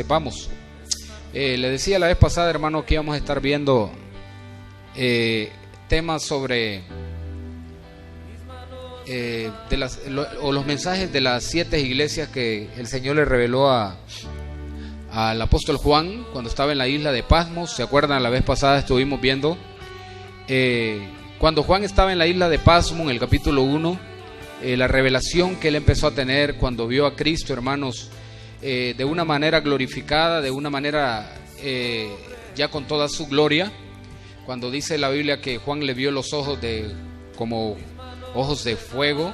Vamos. Le decía la vez pasada, hermano, que íbamos a estar viendo temas sobre los mensajes de las 7 iglesias que el Señor le reveló al apóstol Juan cuando estaba en la isla de Patmos. ¿Se acuerdan? La vez pasada estuvimos viendo cuando Juan estaba en la isla de Patmos, en el capítulo 1, la revelación que él empezó a tener cuando vio a Cristo, hermanos, de una manera glorificada, de una manera ya con toda su gloria. Cuando dice la Biblia que Juan le vio los ojos como ojos de fuego,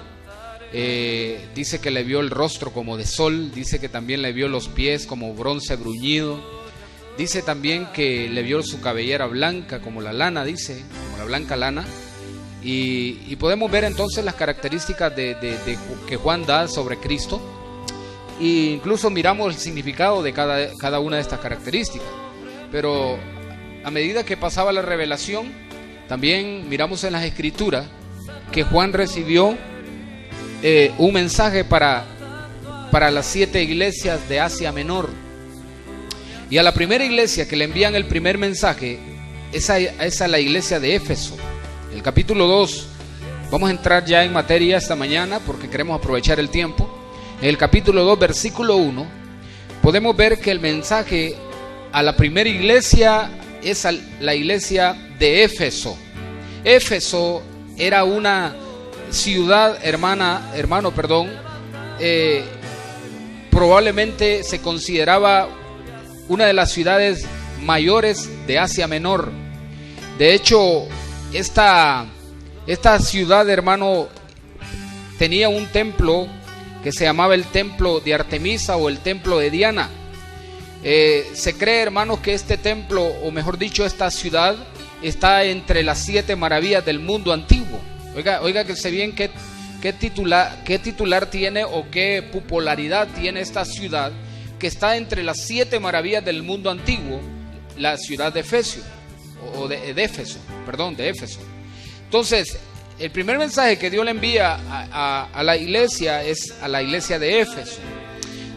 dice que le vio el rostro como de sol, dice que también le vio los pies como bronce bruñido, dice también que le vio su cabellera blanca como la lana, dice, como la blanca lana. Y podemos ver entonces las características que Juan da sobre Cristo. E incluso miramos el significado de cada una de estas características. Pero a medida que pasaba la revelación, también miramos en las Escrituras que Juan recibió un mensaje para las 7 iglesias de Asia Menor. Y a la primera iglesia que le envían el primer mensaje es a la iglesia de Éfeso. El capítulo 2, vamos a entrar ya en materia esta mañana porque queremos aprovechar el tiempo. En el capítulo 2, versículo 1, podemos ver que el mensaje a la primera iglesia es a la iglesia de Éfeso. Éfeso era una ciudad, probablemente se consideraba una de las ciudades mayores de Asia Menor. De hecho, esta ciudad, hermano, tenía un templo que se llamaba el templo de Artemisa o el templo de Diana. Se cree, hermanos, que este templo, o mejor dicho, esta ciudad, está entre las 7 maravillas del mundo antiguo. Oiga que sé bien qué titular tiene o qué popularidad tiene esta ciudad, que está entre las 7 maravillas del mundo antiguo, la ciudad de Éfeso. De Éfeso. Entonces, el primer mensaje que Dios le envía a la iglesia es a la iglesia de Éfeso.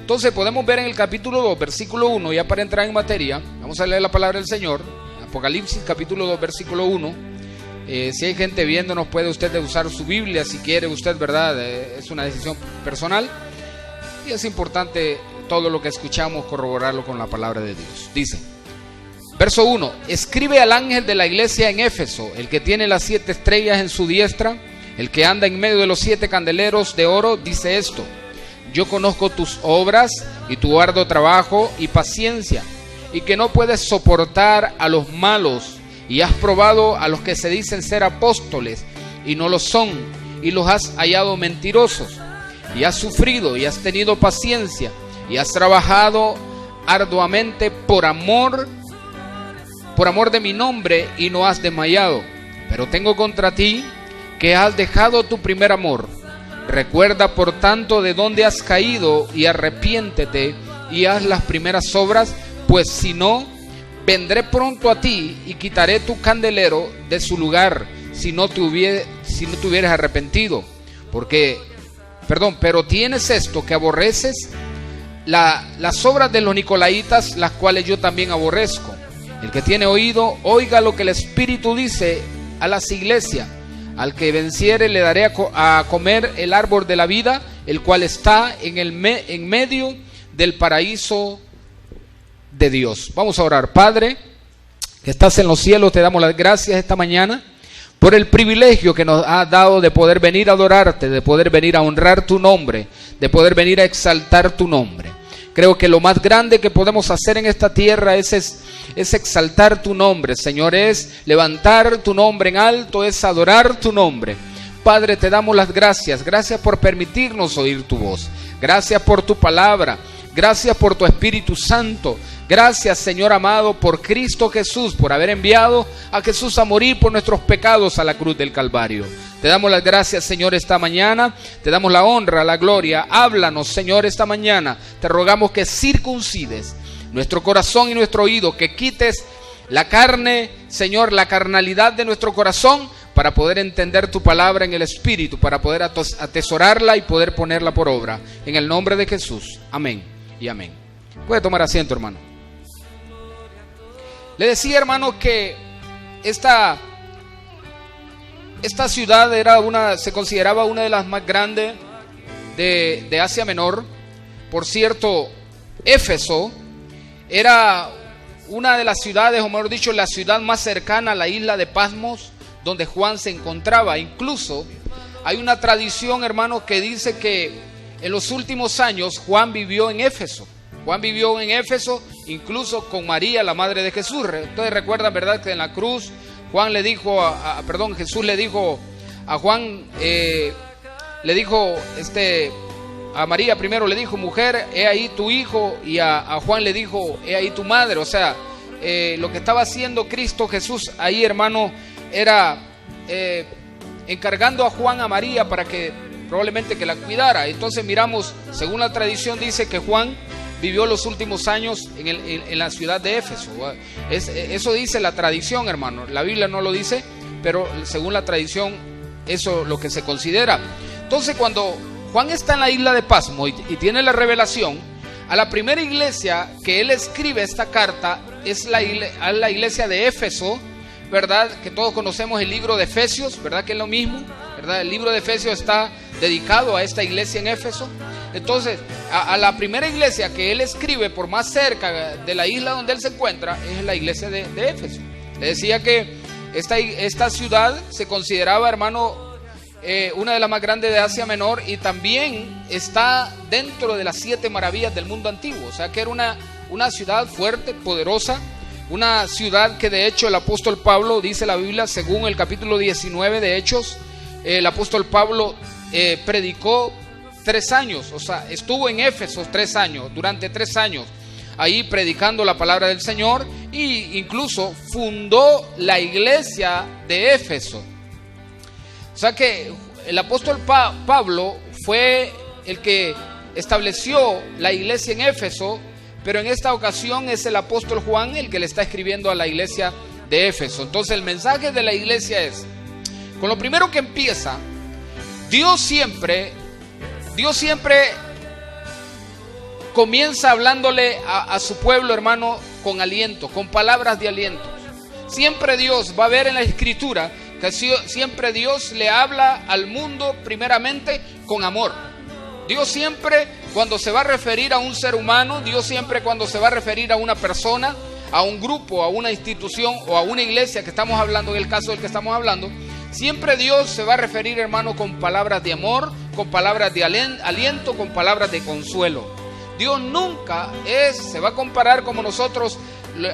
Entonces podemos ver en el capítulo 2, versículo 1, ya para entrar en materia, vamos a leer la palabra del Señor. Apocalipsis capítulo 2, versículo 1. Si hay gente viéndonos, puede usted usar su Biblia si quiere usted, ¿verdad? Es una decisión personal y es importante todo lo que escuchamos corroborarlo con la palabra de Dios. Dice, verso 1: escribe al ángel de la iglesia en Éfeso, el que tiene las 7 estrellas en su diestra, el que anda en medio de los 7 candeleros de oro, dice esto: yo conozco tus obras y tu arduo trabajo y paciencia, y que no puedes soportar a los malos, y has probado a los que se dicen ser apóstoles y no lo son, y los has hallado mentirosos, y has sufrido y has tenido paciencia, y has trabajado arduamente por amor de mi nombre, y no has desmayado. Pero tengo contra ti que has dejado tu primer amor. Recuerda por tanto de dónde has caído, y arrepiéntete y haz las primeras obras, pues si no, vendré pronto a ti y quitaré tu candelero de su lugar, si no te hubieras arrepentido. Pero tienes esto, que aborreces las obras de los nicolaitas, las cuales yo también aborrezco. El que tiene oído, oiga lo que el Espíritu dice a las iglesias. Al que venciere le daré a comer el árbol de la vida, el cual está en medio del paraíso de Dios. Vamos a orar. Padre, que estás en los cielos, te damos las gracias esta mañana por el privilegio que nos has dado de poder venir a adorarte, de poder venir a honrar tu nombre, de poder venir a exaltar tu nombre. Creo que lo más grande que podemos hacer en esta tierra es exaltar tu nombre, Señor, es levantar tu nombre en alto, es adorar tu nombre. Padre, te damos las gracias por permitirnos oír tu voz. Gracias por tu palabra, gracias por tu Espíritu Santo. Gracias, Señor amado, por Cristo Jesús, por haber enviado a Jesús a morir por nuestros pecados a la cruz del Calvario. Te damos las gracias, Señor, esta mañana. Te damos la honra, la gloria. Háblanos, Señor, esta mañana. Te rogamos que circuncides nuestro corazón y nuestro oído, que quites la carne, Señor, la carnalidad de nuestro corazón, para poder entender tu palabra en el Espíritu, para poder atesorarla y poder ponerla por obra. En el nombre de Jesús. Amén y amén. Puede tomar asiento, hermano. Le decía, hermano, que esta ciudad se consideraba una de las más grandes de Asia Menor. Por cierto, Éfeso era una de las ciudades, o mejor dicho, la ciudad más cercana a la isla de Patmos, donde Juan se encontraba. Incluso hay una tradición, hermano, que dice que en los últimos años Juan vivió en Éfeso. Juan vivió en Éfeso, incluso con María, la madre de Jesús. Ustedes recuerdan, ¿verdad?, que en la cruz Jesús le dijo a Juan, le dijo a María primero, le dijo: mujer, he ahí tu hijo, y a Juan le dijo: he ahí tu madre. O sea, lo que estaba haciendo Cristo Jesús ahí, hermano, era encargando a Juan a María para que probablemente que la cuidara. Entonces miramos, según la tradición, dice que Juan vivió los últimos años en la ciudad de Éfeso. Eso dice la tradición, hermano. La Biblia no lo dice, pero según la tradición, eso es lo que se considera. Entonces, cuando Juan está en la isla de Patmos y tiene la revelación, a la primera iglesia que él escribe esta carta es la iglesia de Éfeso, ¿verdad? Que todos conocemos el libro de Efesios, ¿verdad? Que es lo mismo, ¿verdad? El libro de Efesios está dedicado a esta iglesia en Éfeso. Entonces, a la primera iglesia que él escribe por más cerca de la isla donde él se encuentra es la iglesia de Éfeso. Le decía que esta ciudad se consideraba, hermano, una de las más grandes de Asia Menor, y también está dentro de las 7 maravillas del mundo antiguo. O sea que era una ciudad fuerte, poderosa, una ciudad que de hecho el apóstol Pablo, dice la Biblia, según el capítulo 19 de Hechos, el apóstol Pablo predicó 3 años, o sea, estuvo en Éfeso 3 años, durante 3 años, ahí predicando la palabra del Señor, e incluso fundó la iglesia de Éfeso. O sea que el apóstol Pablo fue el que estableció la iglesia en Éfeso, pero en esta ocasión es el apóstol Juan el que le está escribiendo a la iglesia de Éfeso. Entonces el mensaje de la iglesia es, con lo primero que empieza, Dios siempre comienza hablándole a su pueblo, hermano, con aliento, con palabras de aliento. Siempre Dios va a ver en la escritura que siempre Dios le habla al mundo primeramente con amor. Dios siempre, cuando se va a referir a un ser humano, Dios siempre cuando se va a referir a una persona, a un grupo, a una institución o a una iglesia que estamos hablando, en el caso del que estamos hablando, siempre Dios se va a referir, hermano, con palabras de amor, con palabras de aliento, con palabras de consuelo. Dios nunca se va a comparar como nosotros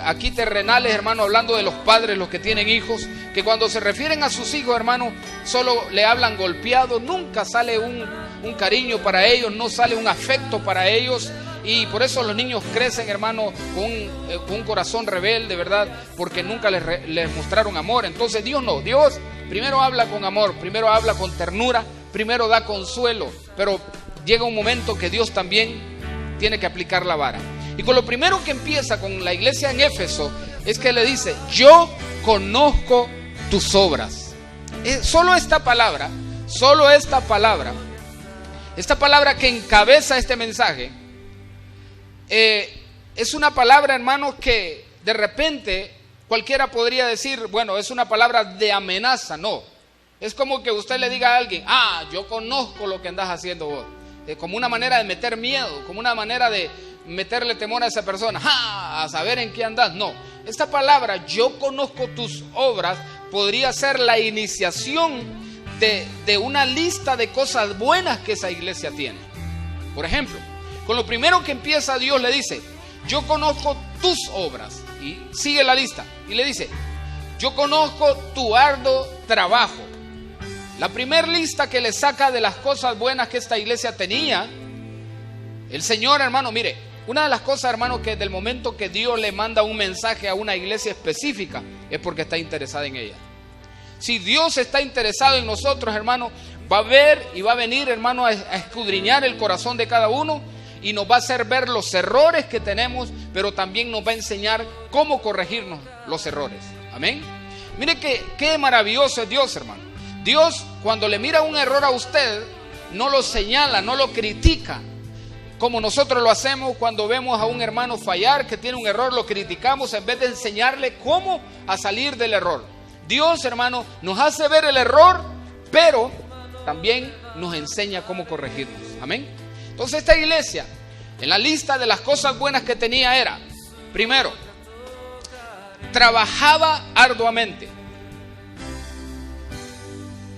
aquí terrenales, hermano, hablando de los padres, los que tienen hijos, que cuando se refieren a sus hijos, hermano, solo le hablan golpeado, nunca sale un cariño para ellos, no sale un afecto para ellos. Y por eso los niños crecen, hermano, con un corazón rebelde, ¿verdad? Porque nunca les mostraron amor. Entonces Dios no, Dios primero habla con amor, primero habla con ternura, primero da consuelo. Pero llega un momento que Dios también tiene que aplicar la vara. Y con lo primero que empieza con la iglesia en Éfeso es que le dice: yo conozco tus obras. Solo esta palabra que encabeza este mensaje, es una palabra, hermano, que de repente cualquiera podría decir, bueno, es una palabra de amenaza. No, es como que usted le diga a alguien: yo conozco lo que andas haciendo vos. Como una manera de meter miedo, como una manera de meterle temor a esa persona, a saber en qué andas. No, esta palabra, yo conozco tus obras, podría ser la iniciación de una lista de cosas buenas que esa iglesia tiene. Por ejemplo, con lo primero que empieza, Dios le dice: yo conozco tus obras, y sigue la lista y le dice: yo conozco tu arduo trabajo. La primera lista que le saca de las cosas buenas que esta iglesia tenía, el Señor, hermano, mire, una de las cosas, hermano, que del momento que Dios le manda un mensaje a una iglesia específica, es porque está interesada en ella. Si Dios está interesado en nosotros, hermano, va a ver y va a venir, hermano, a escudriñar el corazón de cada uno, y nos va a hacer ver los errores que tenemos, pero también nos va a enseñar cómo corregirnos los errores. Amén. Mire qué maravilloso es Dios, hermano. Dios, cuando le mira un error a usted, no lo señala, no lo critica. como nosotros lo hacemos cuando vemos a un hermano fallar, que tiene un error, lo criticamos en vez de enseñarle cómo a salir del error. Dios, hermano, nos hace ver el error, pero también nos enseña cómo corregirnos. Amén. Entonces esta iglesia, en la lista de las cosas buenas que tenía era, primero, trabajaba arduamente.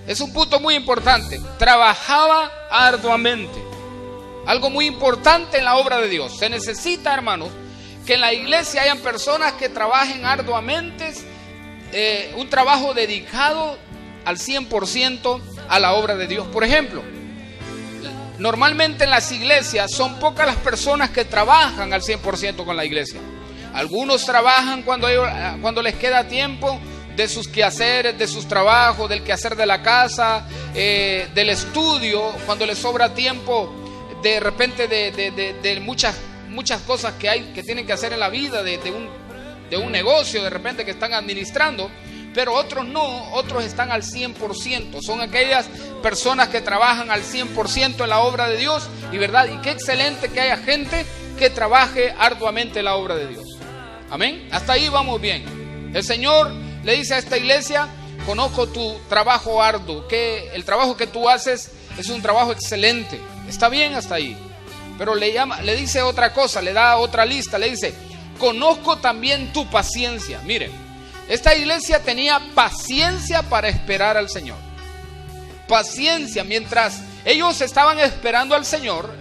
Es un punto muy importante. Trabajaba arduamente. Algo muy importante en la obra de Dios. Se necesita, hermanos, que en la iglesia hayan personas que trabajen arduamente, un trabajo dedicado al 100% a la obra de Dios. Por ejemplo, normalmente en las iglesias son pocas las personas que trabajan al 100% con la iglesia. Algunos trabajan cuando les queda tiempo de sus quehaceres, de sus trabajos, del quehacer de la casa, del estudio, cuando les sobra tiempo de repente de muchas cosas que tienen que hacer en la vida, de un negocio de repente que están administrando. Pero otros no, otros están al 100%. Son aquellas personas que trabajan al 100% en la obra de Dios. Y verdad, y qué excelente que haya gente que trabaje arduamente en la obra de Dios. Amén. Hasta ahí vamos bien. El Señor le dice a esta iglesia: conozco tu trabajo arduo, que el trabajo que tú haces es un trabajo excelente. Está bien hasta ahí. Pero le dice otra cosa, le da otra lista, le dice: conozco también tu paciencia. Miren, esta iglesia tenía paciencia para esperar al Señor. Paciencia, mientras ellos estaban esperando al Señor,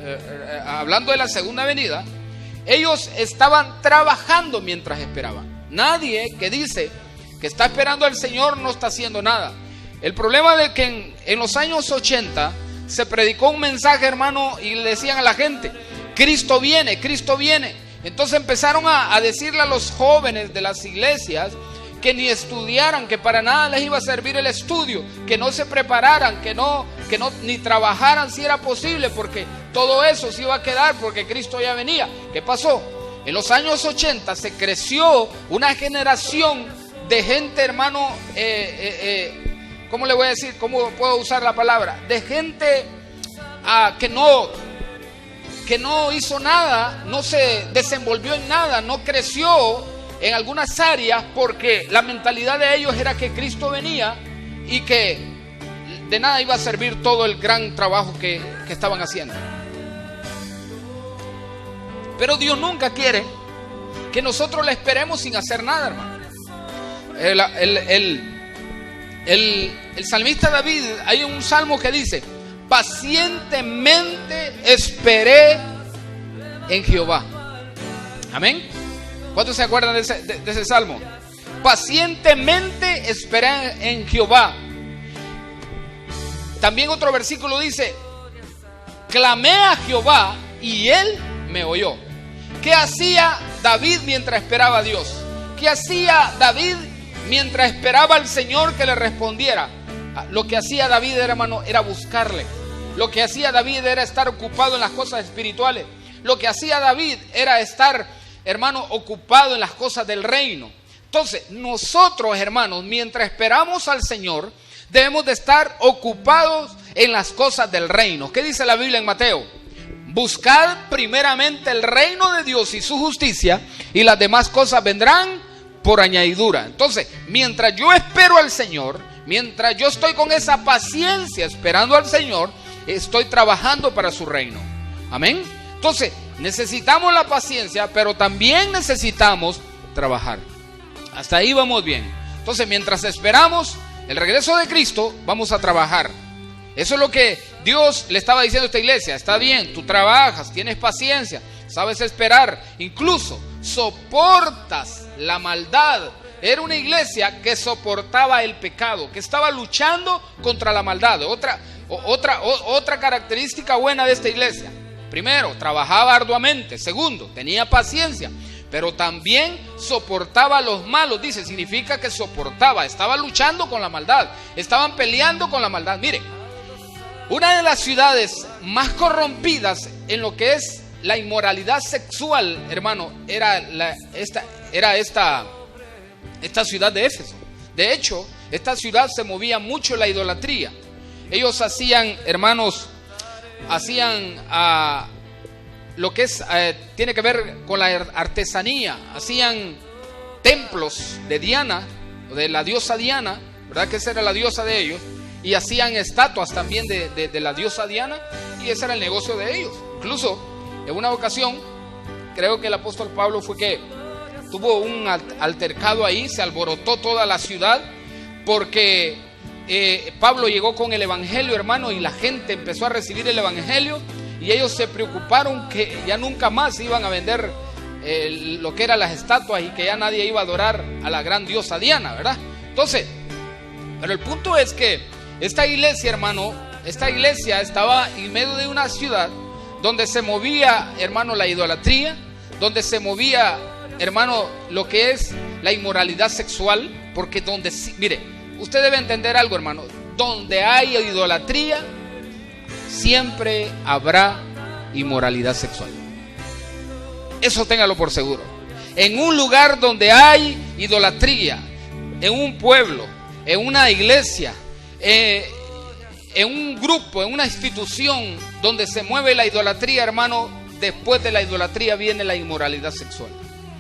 hablando de la segunda venida, ellos estaban trabajando mientras esperaban. Nadie que dice que está esperando al Señor no está haciendo nada. El problema es que en los años 80 se predicó un mensaje, hermano, y le decían a la gente: Cristo viene, Cristo viene. Entonces empezaron a decirle a los jóvenes de las iglesias que ni estudiaran, que para nada les iba a servir el estudio, que no se prepararan, que no ni trabajaran si era posible, porque todo eso se iba a quedar porque Cristo ya venía. ¿Qué pasó? En los años 80 se creció una generación de gente, hermano, ¿cómo le voy a decir? ¿Cómo puedo usar la palabra? De gente que no hizo nada, no se desenvolvió en nada, no creció en algunas áreas, porque la mentalidad de ellos era que Cristo venía y que de nada iba a servir todo el gran trabajo que estaban haciendo. Pero Dios nunca quiere que nosotros le esperemos sin hacer nada, hermano. El salmista David, hay un salmo que dice: pacientemente esperé en Jehová. Amén. ¿Cuántos se acuerdan de ese salmo? Pacientemente esperé en Jehová. También otro versículo dice: clamé a Jehová y Él me oyó. ¿Qué hacía David mientras esperaba a Dios? ¿Qué hacía David mientras esperaba al Señor que le respondiera? Lo que hacía David, hermano, era buscarle. Lo que hacía David era estar ocupado en las cosas espirituales. Lo que hacía David era estar, hermano, ocupado en las cosas del reino. Entonces, nosotros, hermanos, mientras esperamos al Señor, debemos de estar ocupados en las cosas del reino. ¿Qué dice la Biblia en Mateo? Buscad primeramente el reino de Dios y su justicia, y las demás cosas vendrán por añadidura. Entonces, mientras yo espero al Señor, mientras yo estoy con esa paciencia esperando al Señor, estoy trabajando para su reino. Amén. Entonces, necesitamos la paciencia, pero también necesitamos trabajar. Hasta ahí vamos bien. Entonces, mientras esperamos el regreso de Cristo, vamos a trabajar. Eso es lo que Dios le estaba diciendo a esta iglesia. Está bien, tú trabajas, tienes paciencia, sabes esperar, incluso soportas la maldad. Era una iglesia que soportaba el pecado, que estaba luchando contra la maldad. Otra característica buena de esta iglesia: primero, trabajaba arduamente. Segundo, tenía paciencia, pero también soportaba a los malos. Dice, significa que soportaba, estaba luchando con la maldad, estaban peleando con la maldad. Mire, una de las ciudades más corrompidas en lo que es la inmoralidad sexual, hermano, era esta ciudad de Éfeso. De hecho, esta ciudad se movía mucho en la idolatría. Ellos hacían, hermanos, lo que es tiene que ver con la artesanía. Hacían templos de Diana, de la diosa Diana, ¿verdad? Que esa era la diosa de ellos. Y hacían estatuas también de la diosa Diana, y ese era el negocio de ellos. Incluso en una ocasión, creo que el apóstol Pablo fue que tuvo un altercado ahí, se alborotó toda la ciudad, porque Pablo llegó con el evangelio, hermano, y la gente empezó a recibir el evangelio, y ellos se preocuparon que ya nunca más iban a vender lo que eran las estatuas, y que ya nadie iba a adorar a la gran diosa Diana, ¿verdad? Entonces, pero el punto es que esta iglesia, hermano, esta iglesia estaba en medio de una ciudad donde se movía, hermano, la idolatría, donde se movía, hermano, lo que es la inmoralidad sexual, porque donde, mire, usted debe entender algo, hermano, donde hay idolatría, siempre habrá inmoralidad sexual. Eso téngalo por seguro. En un lugar donde hay idolatría, en un pueblo, en una iglesia, en un grupo, en una institución donde se mueve la idolatría, hermano, después de la idolatría viene la inmoralidad sexual.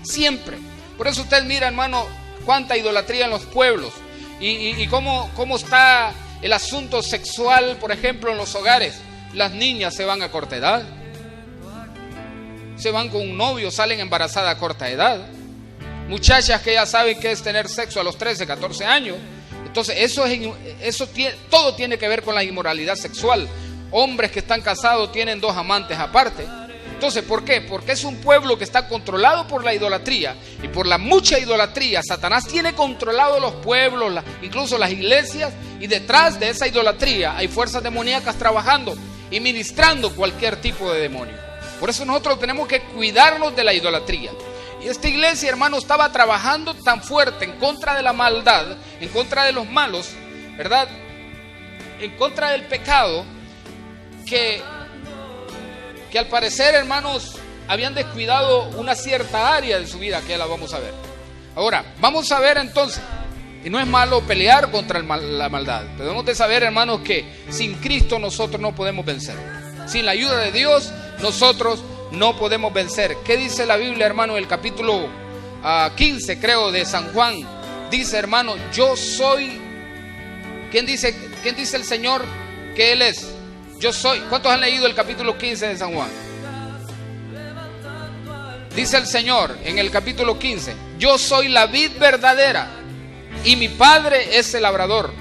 Siempre. Por eso usted mira, hermano, cuánta idolatría en los pueblos y cómo está el asunto sexual, por ejemplo, en los hogares. Las niñas se van a corta edad, se van con un novio, salen embarazadas a corta edad. Muchachas que ya saben qué es tener sexo a los 13, 14 años. Entonces todo tiene que ver con la inmoralidad sexual. Hombres que están casados tienen 2 amantes aparte. Entonces, ¿por qué? Porque es un pueblo que está controlado por la idolatría, y por la mucha idolatría Satanás tiene controlado los pueblos, incluso las iglesias, y detrás de esa idolatría hay fuerzas demoníacas trabajando y ministrando cualquier tipo de demonio. Por eso nosotros tenemos que cuidarnos de la idolatría. Y esta iglesia, hermano, estaba trabajando tan fuerte en contra de la maldad, en contra de los malos, ¿verdad? En contra del pecado, que al parecer, hermanos, habían descuidado una cierta área de su vida, que ya la vamos a ver. Ahora, vamos a ver entonces, y no es malo pelear contra la maldad, pero debemos de saber, hermanos, que sin Cristo nosotros no podemos vencer. Sin la ayuda de Dios, nosotros no podemos vencer. ¿Qué dice la Biblia, hermano? El capítulo 15, creo, de San Juan. Dice, hermano, yo soy. ¿Quién dice el Señor que Él es? Yo soy. ¿Cuántos han leído el capítulo 15 de San Juan? Dice el Señor en el capítulo 15: yo soy la vid verdadera y mi Padre es el labrador.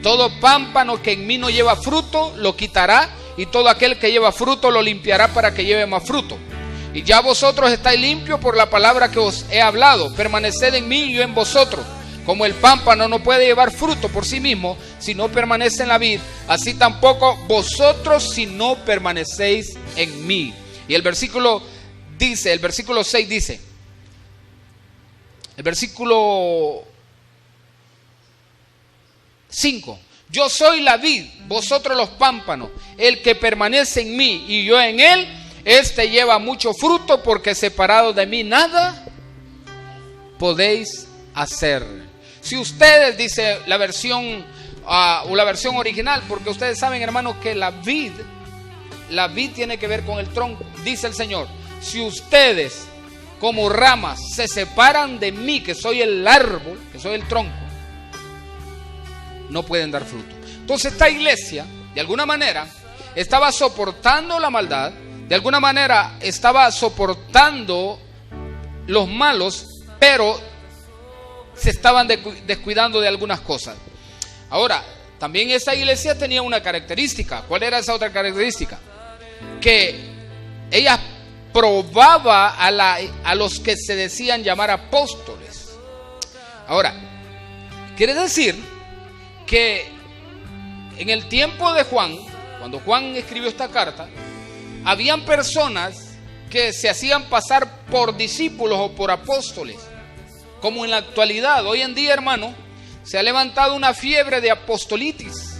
Todo pámpano que en mí no lleva fruto lo quitará, y todo aquel que lleva fruto lo limpiará para que lleve más fruto. Y ya vosotros estáis limpios por la palabra que os he hablado. Permaneced en mí y yo en vosotros. Como el pámpano no puede llevar fruto por sí mismo si no permanece en la vid, así tampoco vosotros si no permanecéis en mí. Y el versículo 6 dice, el versículo 5: yo soy la vid, vosotros los pámpanos. El que permanece en mí y yo en él, este lleva mucho fruto, porque separado de mí nada podéis hacer. Si ustedes, dice la versión o la versión original, porque ustedes saben, hermanos, que la vid tiene que ver con el tronco. Dice el Señor: si ustedes como ramas se separan de mí, que soy el árbol, que soy el tronco, no pueden dar fruto. Entonces esta iglesia, de alguna manera, estaba soportando la maldad, de alguna manera estaba soportando los malos, pero se estaban descuidando de algunas cosas. Ahora, también esta iglesia tenía una característica. ¿Cuál era esa otra característica? Que ella probaba a los que se decían llamar apóstoles. Ahora, quiere decir que en el tiempo de Juan, cuando Juan escribió esta carta, habían personas que se hacían pasar por discípulos o por apóstoles, como en la actualidad. Hoy en día, hermano, se ha levantado una fiebre de apostolitis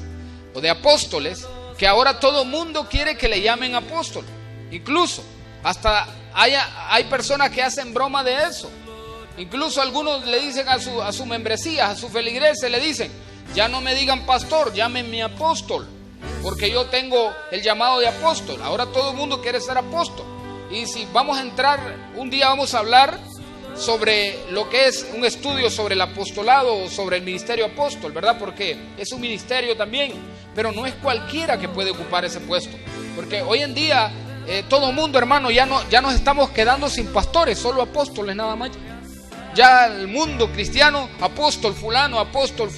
o de apóstoles, que ahora todo mundo quiere que le llamen apóstol. Incluso hasta hay personas que hacen broma de eso. Incluso algunos le dicen a su membresía, a sus feligreses, le dicen: ya no me digan pastor, llámenme apóstol, porque yo tengo el llamado de apóstol. Ahora todo el mundo quiere ser apóstol. Y si vamos a entrar, un día vamos a hablar sobre lo que es un estudio sobre el apostolado o sobre el ministerio apóstol, ¿verdad? Porque es un ministerio también, pero no es cualquiera que puede ocupar ese puesto. Porque hoy en día todo mundo, hermano, ya nos estamos quedando sin pastores, solo apóstoles nada más. Ya el mundo cristiano, apóstol fulano, apóstol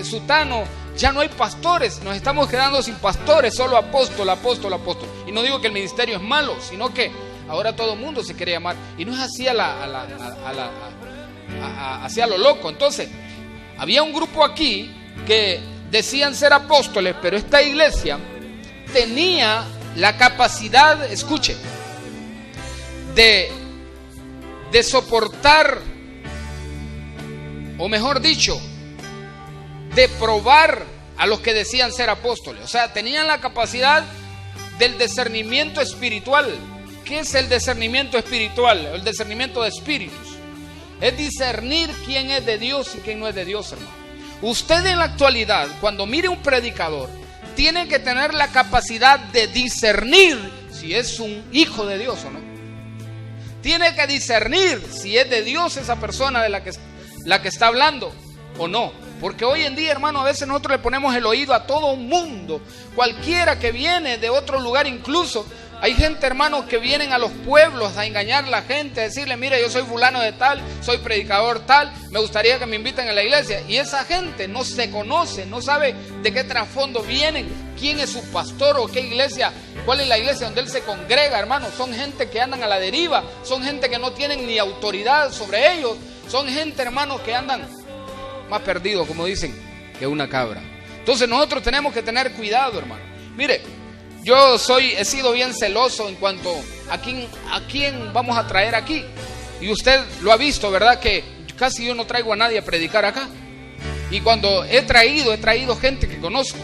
sutano, ya no hay pastores, nos estamos quedando sin pastores, solo apóstol, apóstol, apóstol. Y no digo que el ministerio es malo, sino que ahora todo el mundo se quiere llamar, y no es así hacia lo loco. Entonces, había un grupo aquí que decían ser apóstoles, pero esta iglesia tenía la capacidad, escuche, de soportar, o mejor dicho, de probar a los que decían ser apóstoles. O sea, tenían la capacidad del discernimiento espiritual. ¿Qué es el discernimiento espiritual? El discernimiento de espíritus. Es discernir quién es de Dios y quién no es de Dios, hermano. Usted en la actualidad, cuando mire un predicador, tiene que tener la capacidad de discernir si es un hijo de Dios o no. Tiene que discernir si es de Dios esa persona de la que está hablando o no. Porque hoy en día, hermano, a veces nosotros le ponemos el oído a todo un mundo. Cualquiera que viene de otro lugar, incluso hay gente, hermano, que vienen a los pueblos a engañar a la gente, a decirle, mira, yo soy fulano de tal, soy predicador tal, me gustaría que me inviten a la iglesia. Y esa gente no se conoce, no sabe de qué trasfondo vienen, quién es su pastor o qué iglesia, cuál es la iglesia donde él se congrega, hermano. Son gente que andan a la deriva, son gente que no tienen ni autoridad sobre ellos, son gente, hermano, que andan más perdidos, como dicen, que una cabra. Entonces nosotros tenemos que tener cuidado, hermano. Mire, yo he sido bien celoso en cuanto a quién vamos a traer aquí. Y usted lo ha visto, ¿verdad? Que casi yo no traigo a nadie a predicar acá. Y cuando he traído gente que conozco.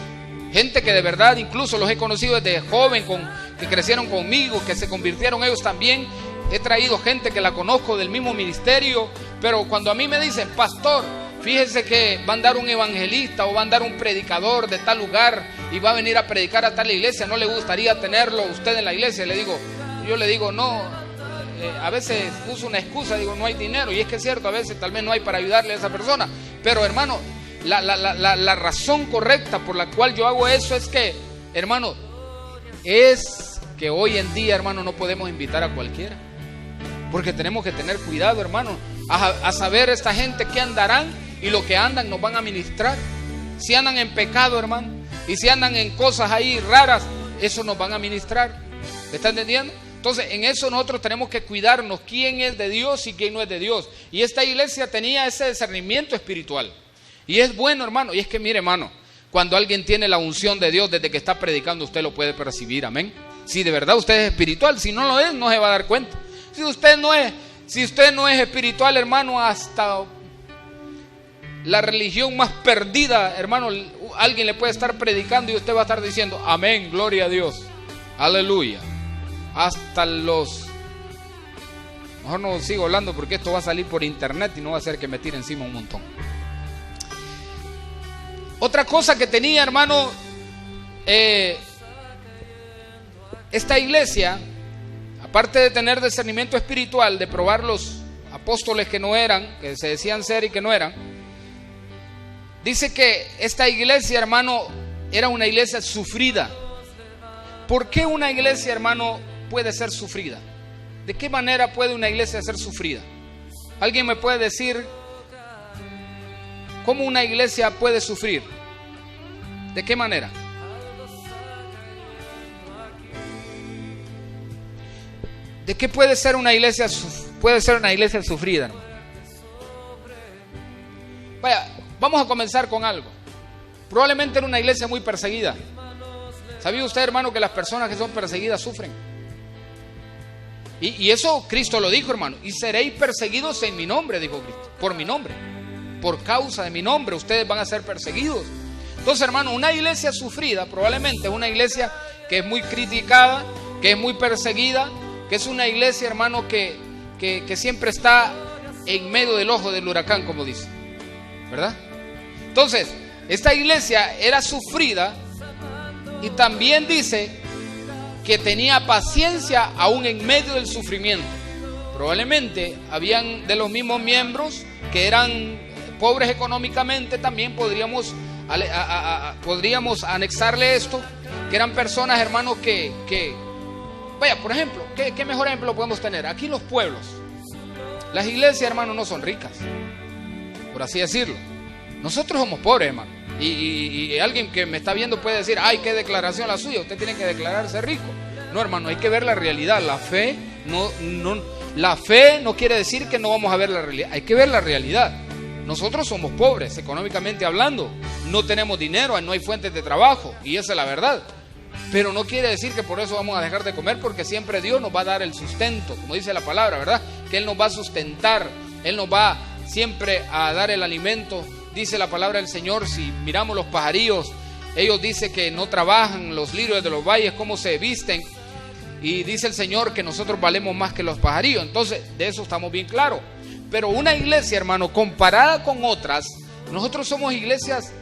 Gente que de verdad incluso los he conocido desde joven, que crecieron conmigo, que se convirtieron ellos también. He traído gente que la conozco del mismo ministerio. Pero cuando a mí me dicen, pastor, fíjese que va a andar un evangelista o va a andar un predicador de tal lugar y va a venir a predicar a tal iglesia, ¿no le gustaría tenerlo usted en la iglesia? Yo le digo, no, a veces uso una excusa, digo, no hay dinero, y es que es cierto, a veces tal vez no hay para ayudarle a esa persona, pero hermano, la razón correcta por la cual yo hago eso es que, hermano, es que hoy en día, hermano, no podemos invitar a cualquiera, porque tenemos que tener cuidado, hermano, a saber esta gente que andarán, y lo que andan nos van a ministrar. Si andan en pecado, hermano, y si andan en cosas ahí raras, eso nos van a ministrar. ¿Me está entendiendo? Entonces, en eso nosotros tenemos que cuidarnos quién es de Dios y quién no es de Dios. Y esta iglesia tenía ese discernimiento espiritual. Y es bueno, hermano. Y es que, mire, hermano, cuando alguien tiene la unción de Dios desde que está predicando, usted lo puede percibir, amén. Si de verdad usted es espiritual, si no lo es, no se va a dar cuenta. Si usted no es espiritual, hermano, hasta la religión más perdida, hermano, alguien le puede estar predicando y usted va a estar diciendo, amén, gloria a Dios, aleluya. Hasta mejor no sigo hablando porque esto va a salir por internet y no va a hacer que me tire encima un montón. Otra cosa que tenía, hermano, esta iglesia, aparte de tener discernimiento espiritual, de probar los apóstoles que no eran, que se decían ser y que no eran, dice que esta iglesia, hermano, era una iglesia sufrida. ¿Por qué una iglesia, hermano, puede ser sufrida? ¿De qué manera puede una iglesia ser sufrida? ¿Alguien me puede decir cómo una iglesia puede sufrir? ¿De qué manera? ¿De qué puede ser una iglesia sufrida, hermano? Vaya, vamos a comenzar con algo. Probablemente era una iglesia muy perseguida. ¿Sabía usted, hermano, que las personas que son perseguidas sufren? Y eso Cristo lo dijo, hermano. Y seréis perseguidos en mi nombre, dijo Cristo. Por mi nombre. Por causa de mi nombre, ustedes van a ser perseguidos. Entonces, hermano, una iglesia sufrida, probablemente una iglesia que es muy criticada, que es muy perseguida, que es una iglesia, hermano, que siempre está en medio del ojo del huracán, como dice, ¿verdad? Entonces, esta iglesia era sufrida y también dice que tenía paciencia aún en medio del sufrimiento. Probablemente habían de los mismos miembros que eran pobres económicamente, también podríamos anexarle esto, que eran personas, hermanos, que vaya, por ejemplo, ¿qué mejor ejemplo podemos tener? Aquí los pueblos, las iglesias, hermanos, no son ricas, por así decirlo. Nosotros somos pobres, hermano. Y alguien que me está viendo puede decir, ay, qué declaración la suya, usted tiene que declararse rico. No, hermano, hay que ver la realidad. La fe no quiere decir que no vamos a ver la realidad, hay que ver la realidad. Nosotros somos pobres, económicamente hablando, no tenemos dinero, no hay fuentes de trabajo, y esa es la verdad. Pero no quiere decir que por eso vamos a dejar de comer, porque siempre Dios nos va a dar el sustento, como dice la palabra, ¿verdad? Que Él nos va a sustentar, Él nos va siempre a dar el alimento. Dice la palabra del Señor, si miramos los pajarillos, ellos dicen que no trabajan, los lirios de los valles, cómo se visten, y dice el Señor que nosotros valemos más que los pajarillos. Entonces, de eso estamos bien claros. Pero una iglesia, hermano, comparada con otras, nosotros somos iglesias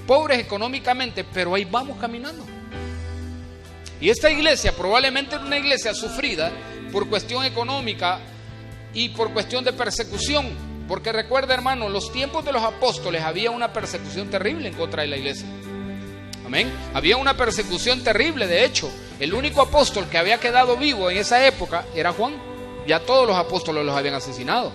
pobres económicamente, pero ahí vamos caminando. Y esta iglesia probablemente era una iglesia sufrida por cuestión económica y por cuestión de persecución. Porque recuerda, hermano, en los tiempos de los apóstoles había una persecución terrible en contra de la iglesia. Amén. Había una persecución terrible. De hecho, el único apóstol que había quedado vivo en esa época era Juan. Ya todos los apóstoles los habían asesinado,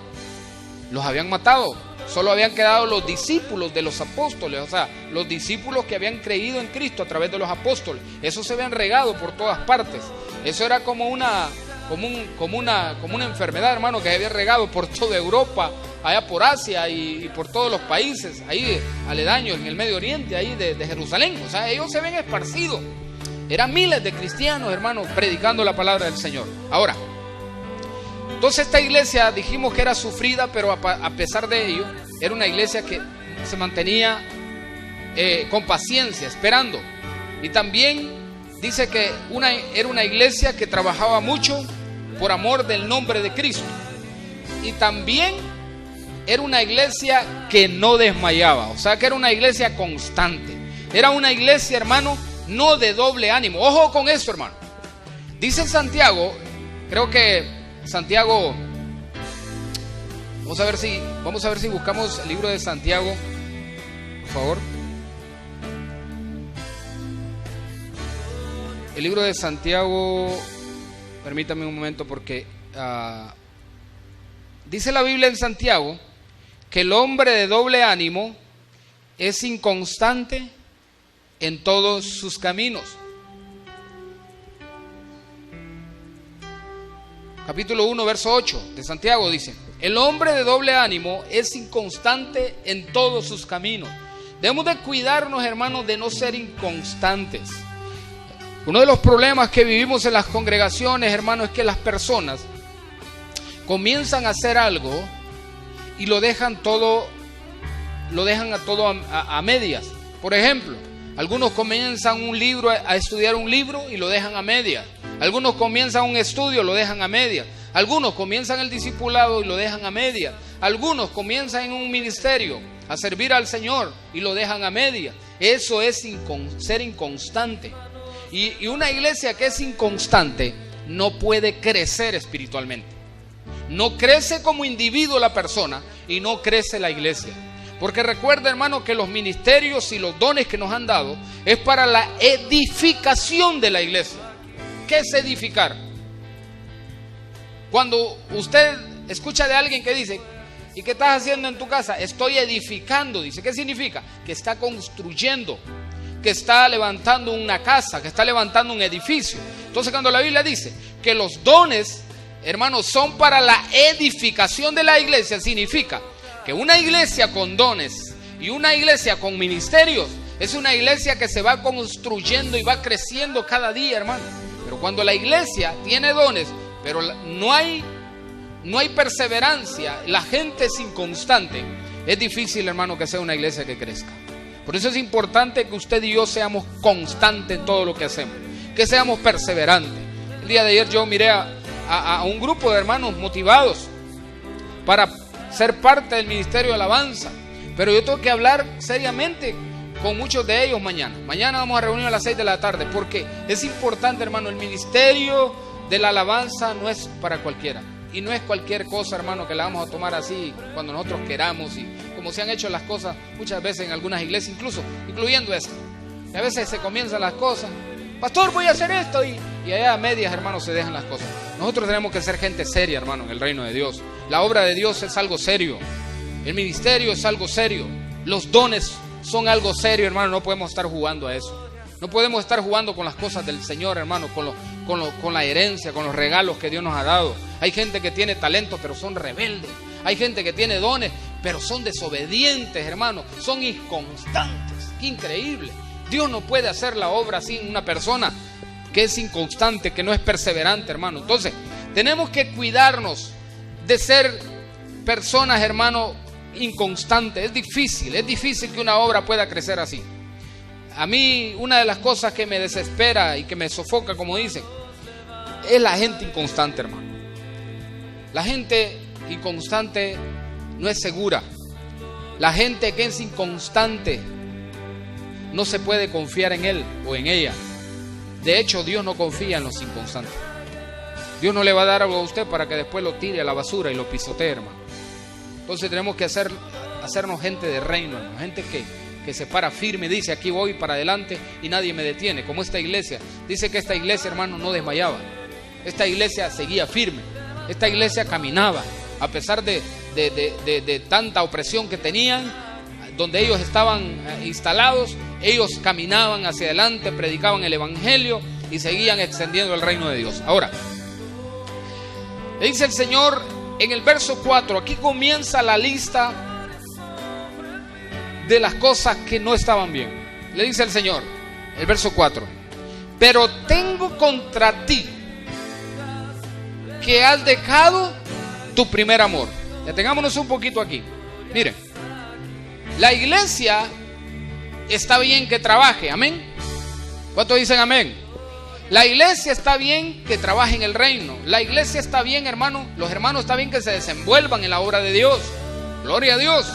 los habían matado. Solo habían quedado los discípulos de los apóstoles, o sea, los discípulos que habían creído en Cristo a través de los apóstoles. Eso se habían regado por todas partes. Eso era como una enfermedad, hermano, que se había regado por toda Europa, allá por Asia y por todos los países ahí aledaños en el Medio Oriente, ahí de Jerusalén. O sea, ellos se habían esparcido. Eran miles de cristianos, hermanos, predicando la palabra del Señor. Ahora, entonces esta iglesia dijimos que era sufrida, pero a pesar de ello, era una iglesia que se mantenía con paciencia, esperando. Y también dice que era una iglesia que trabajaba mucho por amor del nombre de Cristo. Y también era una iglesia que no desmayaba, o sea que era una iglesia constante. Era una iglesia, hermano, no de doble ánimo. Ojo con esto, hermano. Dice Santiago, creo que Santiago, vamos a ver si buscamos el libro de Santiago, por favor. El libro de Santiago, permítame un momento porque dice la Biblia en Santiago que el hombre de doble ánimo es inconstante en todos sus caminos. Capítulo 1, verso 8 de Santiago dice: el hombre de doble ánimo es inconstante en todos sus caminos. Debemos de cuidarnos, hermanos, de no ser inconstantes. Uno de los problemas que vivimos en las congregaciones, hermanos, es que las personas comienzan a hacer algo y lo dejan a todo a medias. Por ejemplo, algunos comienzan a estudiar un libro y lo dejan a medias. Algunos comienzan un estudio, lo dejan a medias. Algunos comienzan el discipulado y lo dejan a medias. Algunos comienzan en un ministerio a servir al Señor y lo dejan a medias. Eso es ser inconstante. Y una iglesia que es inconstante no puede crecer espiritualmente. No crece como individuo la persona y no crece la iglesia. Porque recuerda, hermano, que los ministerios y los dones que nos han dado es para la edificación de la iglesia. ¿Qué es edificar? Cuando usted escucha de alguien que dice: ¿y qué estás haciendo en tu casa? Estoy edificando, dice. ¿Qué significa? Que está construyendo, que está levantando una casa, que está levantando un edificio. Entonces, cuando la Biblia dice que los dones, hermanos, son para la edificación de la iglesia, significa que una iglesia con dones y una iglesia con ministerios es una iglesia que se va construyendo y va creciendo cada día, hermano. Pero cuando la iglesia tiene dones, pero no hay perseverancia, la gente es inconstante, es difícil, hermano, que sea una iglesia que crezca. Por eso es importante que usted y yo seamos constantes en todo lo que hacemos, que seamos perseverantes. El día de ayer yo miré a un grupo de hermanos motivados para ser parte del ministerio de alabanza, pero yo tengo que hablar seriamente con muchos de ellos mañana. Mañana vamos a reunir a las 6 de la tarde, porque es importante, hermano. El ministerio de la alabanza no es para cualquiera. Y no es cualquier cosa, hermano, que la vamos a tomar así cuando nosotros queramos, y como se han hecho las cosas muchas veces en algunas iglesias, incluyendo esta. Y a veces se comienzan las cosas. Pastor, voy a hacer esto, y allá a medias, hermano, se dejan las cosas. Nosotros tenemos que ser gente seria, hermano, en el reino de Dios. La obra de Dios es algo serio. El ministerio es algo serio. Los dones son algo serio, hermano. No podemos estar jugando a eso. No podemos estar jugando con las cosas del Señor, hermano, con la herencia, con los regalos que Dios nos ha dado. Hay gente que tiene talento, pero son rebeldes. Hay gente que tiene dones, pero son desobedientes, hermano. Son inconstantes. ¡Qué increíble! Dios no puede hacer la obra sin una persona que es inconstante, que no es perseverante, hermano. Entonces, tenemos que cuidarnos de ser personas, hermano, inconstantes. Es difícil que una obra pueda crecer así. A mí, una de las cosas que me desespera y que me sofoca, como dicen, es la gente inconstante, hermano. La gente inconstante no es segura. La gente que es inconstante no se puede confiar en él o en ella. De hecho, Dios no confía en los inconstantes. Dios no le va a dar algo a usted para que después lo tire a la basura y lo pisotee, hermano. Entonces tenemos que hacernos gente de reino, hermano. Gente que se para firme, dice: aquí voy para adelante y nadie me detiene. Como esta iglesia. Dice que esta iglesia, hermano, no desmayaba. Esta iglesia seguía firme. Esta iglesia caminaba. A pesar de tanta opresión que tenían, donde ellos estaban instalados, ellos caminaban hacia adelante, predicaban el evangelio y seguían extendiendo el reino de Dios. Ahora, le dice el Señor en el verso 4, aquí comienza la lista de las cosas que no estaban bien. Le dice el Señor, el verso 4: pero tengo contra ti que has dejado tu primer amor. Detengámonos un poquito aquí. Miren, la iglesia está bien que trabaje, amén. ¿Cuántos dicen amén? La iglesia está bien que trabaje en el reino. La iglesia está bien, hermano. Los hermanos está bien que se desenvuelvan en la obra de Dios. Gloria a Dios.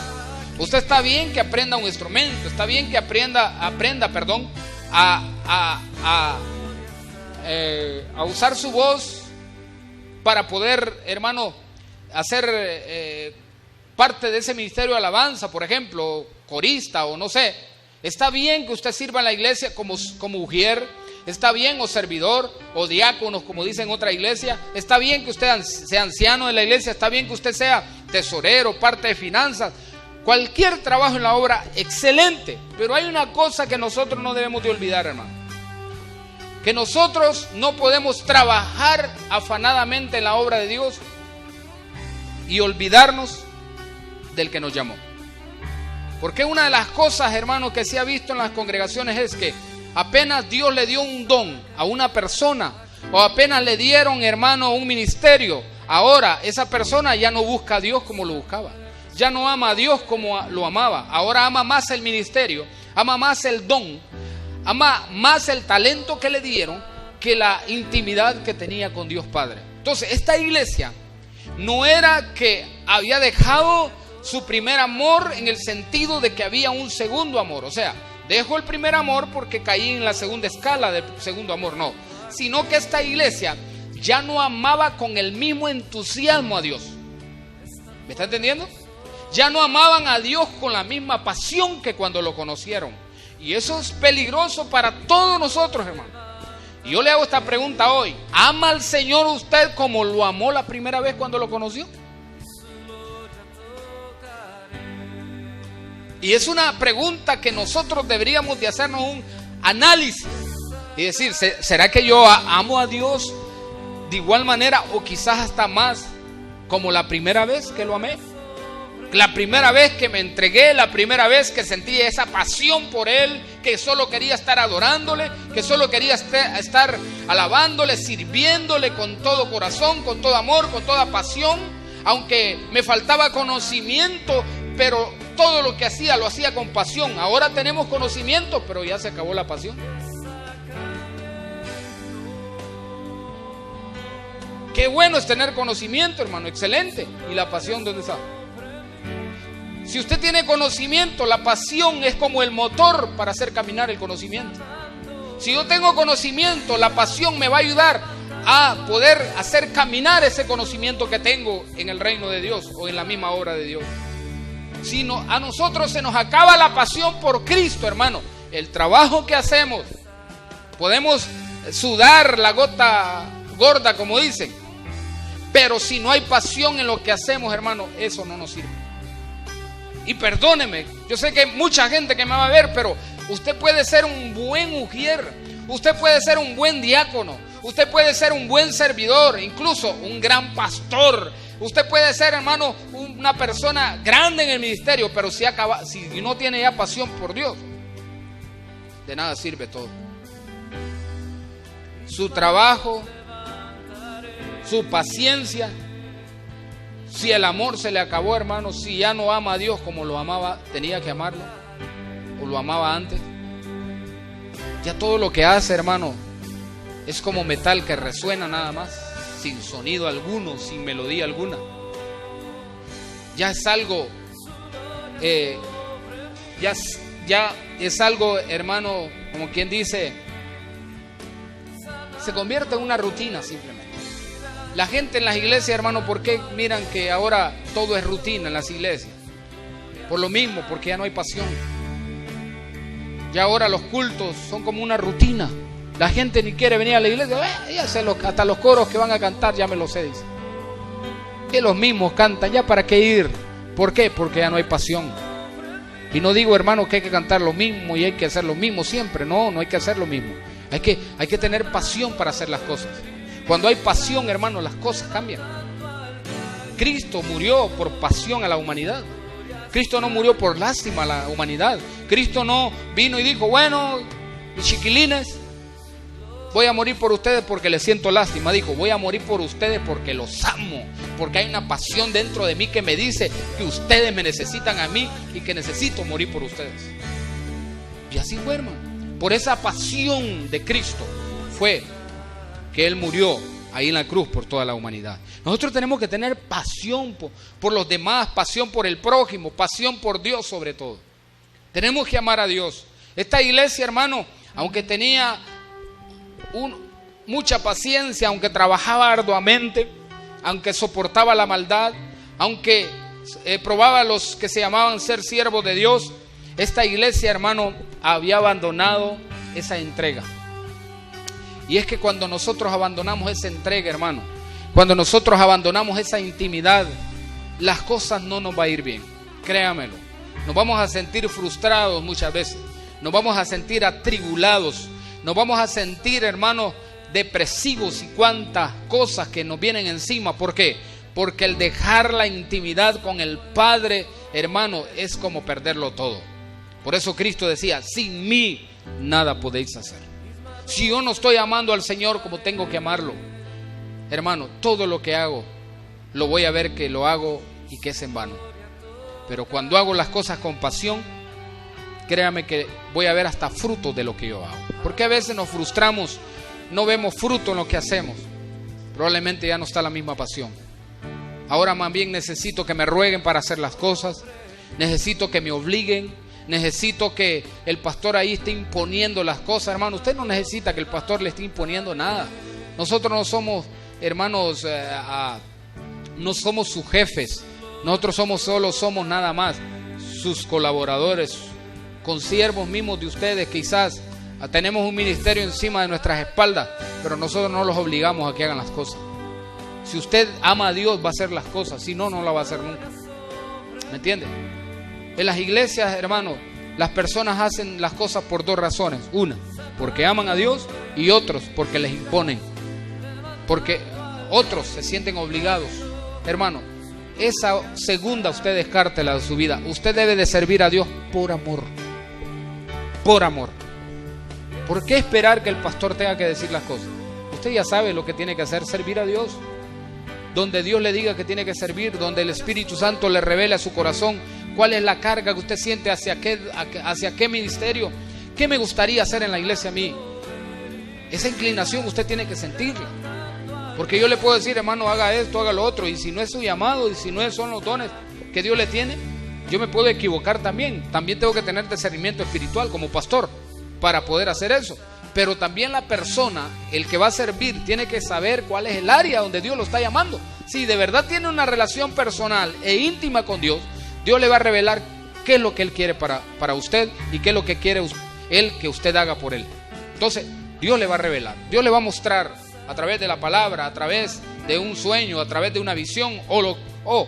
Usted está bien que aprenda un instrumento. Está bien que aprenda a usar su voz para poder, hermano, hacer parte de ese ministerio de alabanza, por ejemplo, corista o no sé. Está bien que usted sirva en la iglesia como ujier. Está bien, o servidor, o diáconos, como dicen en otra iglesia. Está bien que usted sea anciano en la iglesia. Está bien que usted sea tesorero, parte de finanzas. Cualquier trabajo en la obra, excelente. Pero hay una cosa que nosotros no debemos de olvidar, hermano. Que nosotros no podemos trabajar afanadamente en la obra de Dios y olvidarnos del que nos llamó. Porque una de las cosas, hermano, que se ha visto en las congregaciones es que apenas Dios le dio un don a una persona, o apenas le dieron, hermano, un ministerio, ahora esa persona ya no busca a Dios como lo buscaba. Ya no ama a Dios como lo amaba. Ahora ama más el ministerio, ama más el don, ama más el talento que le dieron que la intimidad que tenía con Dios Padre. Entonces, esta iglesia no era que había dejado su primer amor en el sentido de que había un segundo amor. O sea, dejo el primer amor porque caí en la segunda escala del segundo amor. No, sino que esta iglesia ya no amaba con el mismo entusiasmo a Dios. ¿Me está entendiendo? Ya no amaban a Dios con la misma pasión que cuando lo conocieron. Y eso es peligroso para todos nosotros, hermano. Y yo le hago esta pregunta hoy: ¿ama al Señor usted como lo amó la primera vez cuando lo conoció? Y es una pregunta que nosotros deberíamos de hacernos un análisis y decir: ¿será que yo amo a Dios de igual manera o quizás hasta más como la primera vez que lo amé? La primera vez que me entregué, la primera vez que sentí esa pasión por Él, que solo quería estar adorándole, que solo quería estar alabándole, sirviéndole con todo corazón, con todo amor, con toda pasión, aunque me faltaba conocimiento, pero todo lo que hacía lo hacía con pasión. Ahora tenemos conocimiento, pero ya se acabó la pasión. Qué bueno es tener conocimiento, hermano, excelente. ¿Y la pasión dónde está? Si usted tiene conocimiento, la pasión es como el motor para hacer caminar el conocimiento. Si yo tengo conocimiento, la pasión me va a ayudar a poder hacer caminar ese conocimiento que tengo en el reino de Dios o en la misma obra de Dios. Si no, a nosotros se nos acaba la pasión por Cristo, hermano, el trabajo que hacemos, podemos sudar la gota gorda, como dicen, pero si no hay pasión en lo que hacemos, hermano, eso no nos sirve. Y perdóneme, yo sé que hay mucha gente que me va a ver, pero usted puede ser un buen ujier, usted puede ser un buen diácono, usted puede ser un buen servidor, incluso un gran pastor. Usted puede ser, hermano, una persona grande en el ministerio, pero si no tiene ya pasión por Dios, de nada sirve todo. Su trabajo, su paciencia, si el amor se le acabó, hermano, si ya no ama a Dios como lo amaba, tenía que amarlo, o lo amaba antes, ya todo lo que hace, hermano, es como metal que resuena nada más, sin sonido alguno, sin melodía alguna. Ya es algo, ya es algo, hermano, como quien dice, se convierte en una rutina simplemente. La gente en las iglesias, hermano, ¿por qué miran que ahora todo es rutina en las iglesias? Por lo mismo, porque ya no hay pasión. Ya ahora los cultos son como una rutina. La gente ni quiere venir a la iglesia. Hasta los coros que van a cantar ya me lo sé, dice. Que los mismos cantan, ya para qué ir. ¿Por qué? Porque ya no hay pasión. Y no digo, hermano, que hay que cantar lo mismo y hay que hacer lo mismo siempre. No hay que hacer lo mismo. Hay que tener pasión para hacer las cosas. Cuando hay pasión, hermano, las cosas cambian. Cristo murió por pasión a la humanidad. Cristo no murió por lástima a la humanidad. Cristo no vino y dijo, bueno, mis chiquilines, voy a morir por ustedes porque les siento lástima. Dijo, voy a morir por ustedes porque los amo, porque hay una pasión dentro de mí que me dice que ustedes me necesitan a mí y que necesito morir por ustedes. Y así fue, hermano. Por esa pasión de Cristo fue que Él murió ahí en la cruz por toda la humanidad. Nosotros tenemos que tener pasión por los demás, pasión por el prójimo, pasión por Dios sobre todo. Tenemos que amar a Dios. Esta iglesia, hermano, aunque tenía mucha paciencia, aunque trabajaba arduamente, aunque soportaba la maldad, aunque probaba a los que se llamaban ser siervos de Dios, esta iglesia, hermano, había abandonado esa entrega. Y es que cuando nosotros abandonamos esa entrega, hermano, cuando nosotros abandonamos esa intimidad, las cosas no nos va a ir bien, créamelo. Nos vamos a sentir frustrados muchas veces, nos vamos a sentir atribulados, nos vamos a sentir, hermanos, depresivos y cuantas cosas que nos vienen encima. ¿Por qué? Porque el dejar la intimidad con el Padre, hermano, es como perderlo todo. Por eso Cristo decía, sin mí nada podéis hacer. Si yo no estoy amando al Señor como tengo que amarlo, hermano, todo lo que hago, lo voy a ver que lo hago y que es en vano. Pero cuando hago las cosas con pasión, créame que voy a ver hasta frutos de lo que yo hago. Porque a veces nos frustramos, no vemos fruto en lo que hacemos. Probablemente ya no está la misma pasión. Ahora más bien necesito que me rueguen para hacer las cosas, necesito que me obliguen, necesito que el pastor ahí esté imponiendo las cosas. Hermano, usted no necesita que el pastor le esté imponiendo nada. Nosotros no somos, hermanos, no somos sus jefes. Nosotros somos nada más sus colaboradores, consiervos mismos de ustedes. Quizás tenemos un ministerio encima de nuestras espaldas, pero nosotros no los obligamos a que hagan las cosas. Si usted ama a Dios, va a hacer las cosas. Si no, no la va a hacer nunca. ¿Me entiende? En las iglesias, hermano, las personas hacen las cosas por dos razones. Una, porque aman a Dios, y otros porque les imponen, porque otros se sienten obligados. Hermano, esa segunda usted descártela de su vida. Usted debe de servir a Dios por amor. Por amor. ¿Por qué esperar que el pastor tenga que decir las cosas? Usted ya sabe lo que tiene que hacer, servir a Dios. Donde Dios le diga que tiene que servir, donde el Espíritu Santo le revele a su corazón cuál es la carga que usted siente hacia qué ministerio, qué me gustaría hacer en la iglesia a mí. Esa inclinación usted tiene que sentirla. Porque yo le puedo decir, hermano, haga esto, haga lo otro, y si no es su llamado, y si no son los dones que Dios le tiene, yo me puedo equivocar también. También tengo que tener discernimiento espiritual como pastor para poder hacer eso. Pero también la persona, el que va a servir, tiene que saber cuál es el área donde Dios lo está llamando. Si de verdad tiene una relación personal e íntima con Dios, Dios le va a revelar qué es lo que Él quiere para usted y qué es lo que quiere Él que usted haga por Él. Entonces, Dios le va a revelar, Dios le va a mostrar a través de la palabra, a través de un sueño, a través de una visión o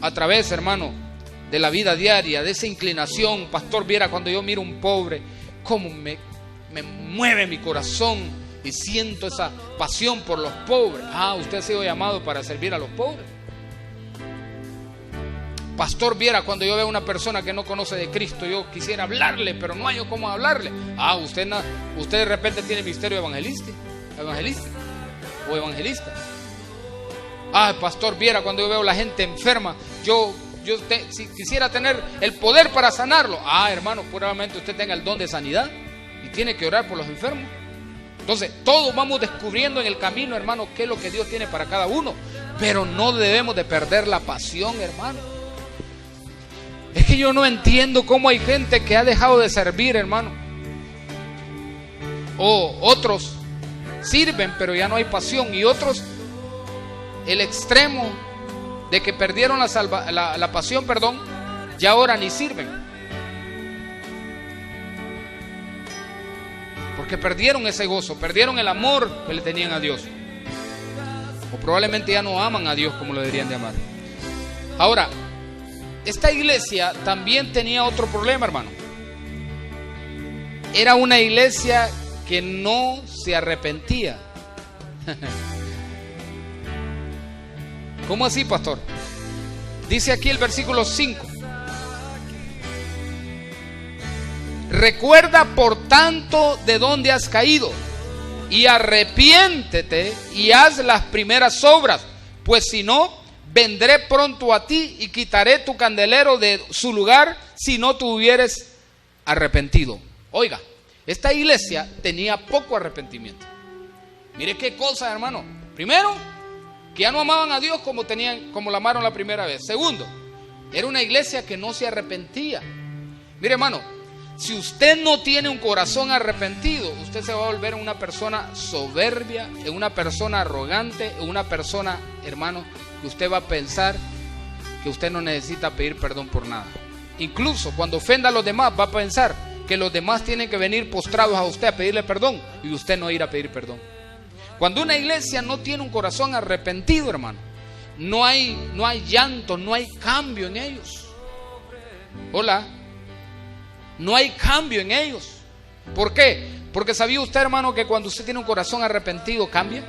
a través, hermano, de la vida diaria, de esa inclinación. Pastor, viera cuando yo miro un pobre, cómo me mueve mi corazón y siento esa pasión por los pobres. Usted ha sido llamado para servir a los pobres. Pastor, viera cuando yo veo a una persona que no conoce de Cristo, yo quisiera hablarle, pero no hay yo cómo hablarle. Usted de repente tiene ministerio evangelista. Pastor, viera cuando yo veo a la gente enferma, si quisiera tener el poder para sanarlo. Hermano, probablemente usted tenga el don de sanidad y tiene que orar por los enfermos. Entonces, todos vamos descubriendo en el camino, hermano, qué es lo que Dios tiene para cada uno. Pero no debemos de perder la pasión, hermano. Es que yo no entiendo cómo hay gente que ha dejado de servir, hermano. O otros sirven, pero ya no hay pasión. Y otros, el extremo de que perdieron la pasión, ya ahora ni sirven. Porque perdieron ese gozo, perdieron el amor que le tenían a Dios. O probablemente ya no aman a Dios como lo deberían de amar. Ahora, esta iglesia también tenía otro problema, hermano. Era una iglesia que no se arrepentía. ¿Cómo así, pastor? Dice aquí el versículo 5. Recuerda por tanto de dónde has caído y arrepiéntete y haz las primeras obras, pues si no, vendré pronto a ti y quitaré tu candelero de su lugar si no te hubieres arrepentido. Oiga, esta iglesia tenía poco arrepentimiento. Mire qué cosa, hermano. Primero, que ya no amaban a Dios como lo amaron la primera vez. Segundo, era una iglesia que no se arrepentía. Mire, hermano, si usted no tiene un corazón arrepentido, usted se va a volver una persona soberbia, una persona arrogante, una persona, hermano, que usted va a pensar que usted no necesita pedir perdón por nada. Incluso cuando ofenda a los demás, va a pensar que los demás tienen que venir postrados a usted a pedirle perdón y usted no ir a pedir perdón. Cuando una iglesia no tiene un corazón arrepentido, hermano, no hay llanto, no hay cambio en ellos. Hola. No hay cambio en ellos. ¿Por qué? Porque ¿sabía usted, hermano, que cuando usted tiene un corazón arrepentido cambia?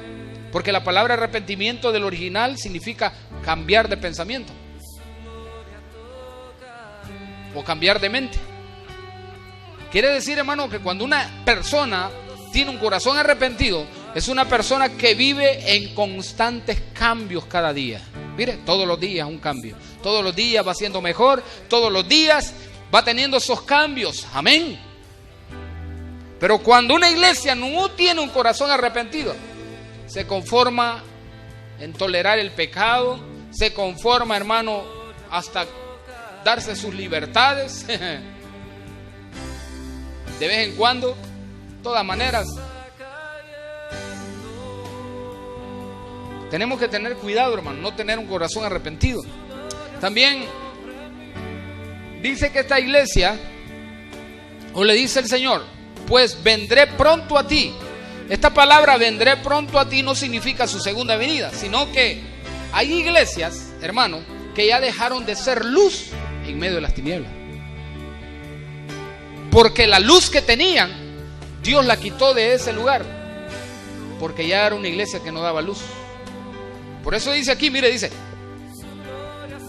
Porque la palabra arrepentimiento del original significa cambiar de pensamiento o cambiar de mente. Quiere decir, hermano, que cuando una persona tiene un corazón arrepentido, es una persona que vive en constantes cambios cada día. Mire, todos los días un cambio. Todos los días va siendo mejor. Todos los días va teniendo esos cambios. Amén. Pero cuando una iglesia no tiene un corazón arrepentido, se conforma en tolerar el pecado, se conforma, hermano, hasta darse sus libertades de vez en cuando. De todas maneras, tenemos que tener cuidado, hermano, no tener un corazón arrepentido. También dice que esta iglesia, o le dice el Señor, pues vendré pronto a ti. Esta palabra vendré pronto a ti no significa su segunda venida, sino que hay iglesias, hermano, que ya dejaron de ser luz en medio de las tinieblas. Porque la luz que tenían, Dios la quitó de ese lugar, porque ya era una iglesia que no daba luz. Por eso dice aquí, mire, dice,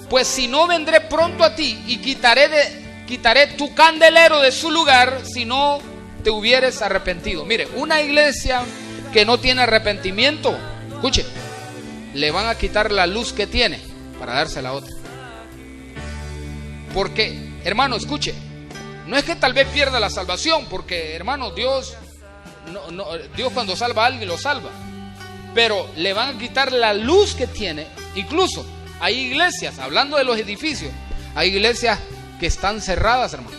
pues si no, vendré pronto a ti y quitaré tu candelero de su lugar si no te hubieres arrepentido. Mire, una iglesia que no tiene arrepentimiento, escuche, le van a quitar la luz que tiene para dársela a otra. Porque, hermano, escuche, no es que tal vez pierda la salvación, porque, hermano, Dios cuando salva a alguien lo salva, pero le van a quitar la luz que tiene. Incluso hay iglesias, hablando de los edificios, Hay iglesias que están cerradas, hermano.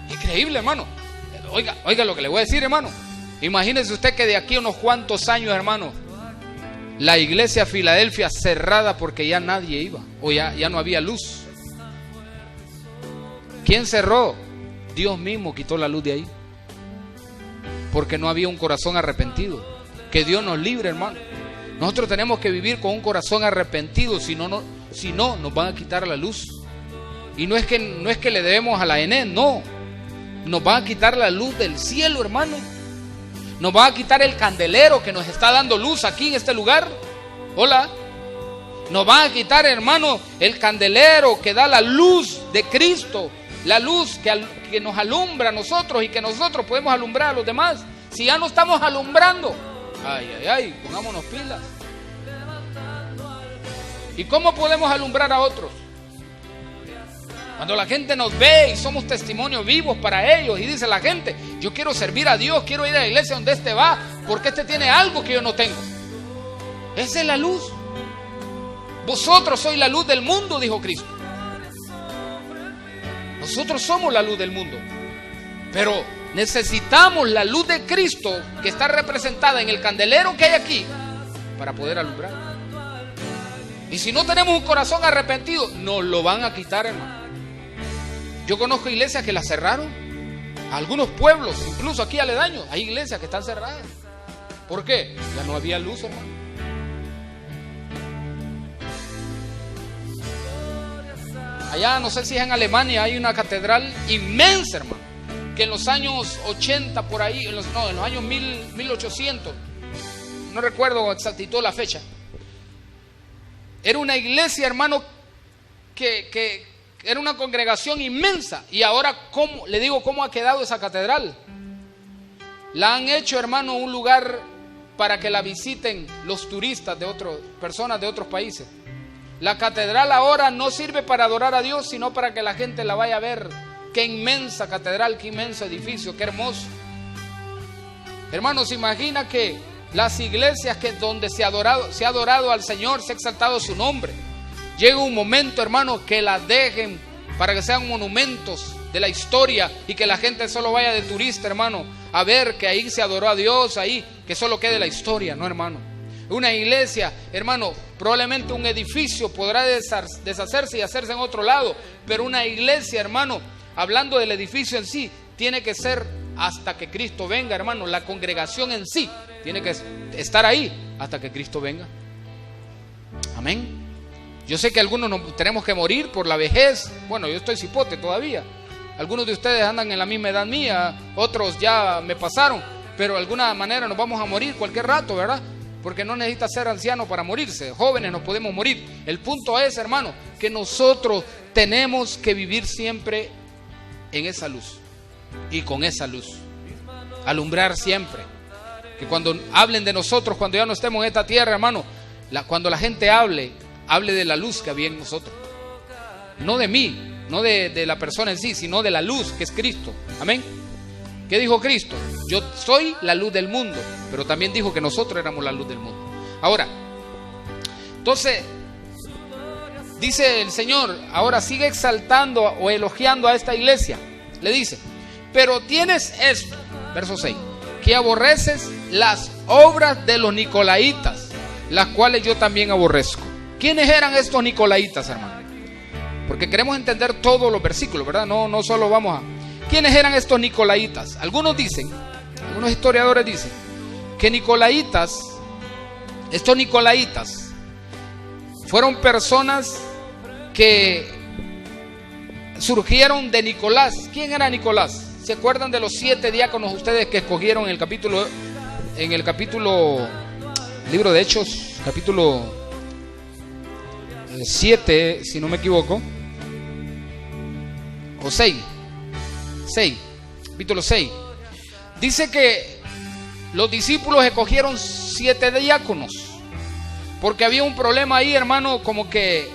Increíble, hermano. Oiga lo que le voy a decir, hermano. Imagínese usted que de aquí a unos cuantos años, hermano, la iglesia Filadelfia cerrada porque ya nadie iba, o ya no había luz. ¿Quién cerró? Dios mismo quitó la luz de ahí, porque no había un corazón arrepentido. Que Dios nos libre, hermano. Nosotros tenemos que vivir con un corazón arrepentido, si no nos van a quitar la luz. Y no es que le debemos a la ENED, no. Nos van a quitar la luz del cielo, hermano. Nos van a quitar el candelero que nos está dando luz aquí en este lugar. Hola. Nos van a quitar, hermano, el candelero que da la luz de Cristo. La luz que nos alumbra a nosotros y que nosotros podemos alumbrar a los demás. Si ya no estamos alumbrando, pongámonos pilas. ¿Y cómo podemos alumbrar a otros? Cuando la gente nos ve y somos testimonios vivos para ellos, y dice la gente: yo quiero servir a Dios, quiero ir a la iglesia donde este va, porque este tiene algo que yo no tengo. Esa es la luz. Vosotros sois la luz del mundo, dijo Cristo. Nosotros somos la luz del mundo, pero necesitamos la luz de Cristo, que está representada en el candelero que hay aquí, para poder alumbrar. Y si no tenemos un corazón arrepentido, nos lo van a quitar, hermano. Yo conozco iglesias que las cerraron. Algunos pueblos, incluso aquí aledaños, hay iglesias que están cerradas. ¿Por qué? Ya no había luz, hermano. Allá, no sé si es en Alemania, hay una catedral inmensa, hermano, que en los años 80 por ahí, en los años 1800, no recuerdo exactitud la fecha, era una iglesia, hermano, que era una congregación inmensa. Y ahora, ¿cómo ha quedado esa catedral? La han hecho, hermano, un lugar para que la visiten los turistas personas de otros países. La catedral ahora no sirve para adorar a Dios, sino para que la gente la vaya a ver. Qué inmensa catedral, qué inmenso edificio, qué hermoso. Hermanos, imagina que las iglesias donde se ha adorado al Señor, se ha exaltado su nombre, llega un momento, hermano, que las dejen para que sean monumentos de la historia y que la gente solo vaya de turista, hermano, a ver que ahí se adoró a Dios, ahí que solo quede la historia. No, hermano. Una iglesia, hermano, probablemente un edificio podrá deshacerse y hacerse en otro lado, pero una iglesia, hermano, hablando del edificio en sí, tiene que ser hasta que Cristo venga, hermano. La congregación en sí tiene que estar ahí hasta que Cristo venga. Amén. Yo sé que algunos nos tenemos que morir por la vejez. Bueno, yo estoy cipote todavía. Algunos de ustedes andan en la misma edad mía, otros ya me pasaron, pero de alguna manera nos vamos a morir cualquier rato, ¿verdad? Porque no necesita ser anciano para morirse. Jóvenes nos podemos morir. El punto es, hermano, que nosotros tenemos que vivir siempre en esa luz y con esa luz. Alumbrar siempre. Que cuando hablen de nosotros, cuando ya no estemos en esta tierra, hermano, cuando la gente hable de la luz que había en nosotros. No de mí, no de la persona en sí, sino de la luz que es Cristo. Amén. ¿Qué dijo Cristo? Yo soy la luz del mundo, pero también dijo que nosotros éramos la luz del mundo. Ahora, entonces, dice el Señor, ahora sigue exaltando o elogiando a esta iglesia. Le dice: pero tienes esto, verso 6, que aborreces las obras de los nicolaitas, las cuales yo también aborrezco. ¿Quiénes eran estos nicolaitas, hermano? Porque queremos entender todos los versículos, ¿verdad? No solo vamos a... ¿Quiénes eran estos nicolaitas? Algunos historiadores dicen que estos nicolaitas fueron personas que surgieron de Nicolás. ¿Quién era Nicolás? ¿Se acuerdan de los 7 diáconos ustedes que escogieron en el capítulo libro de Hechos, capítulo 7, si no me equivoco, o 6, capítulo 6, dice que los discípulos escogieron 7 diáconos, porque había un problema ahí, hermano, como que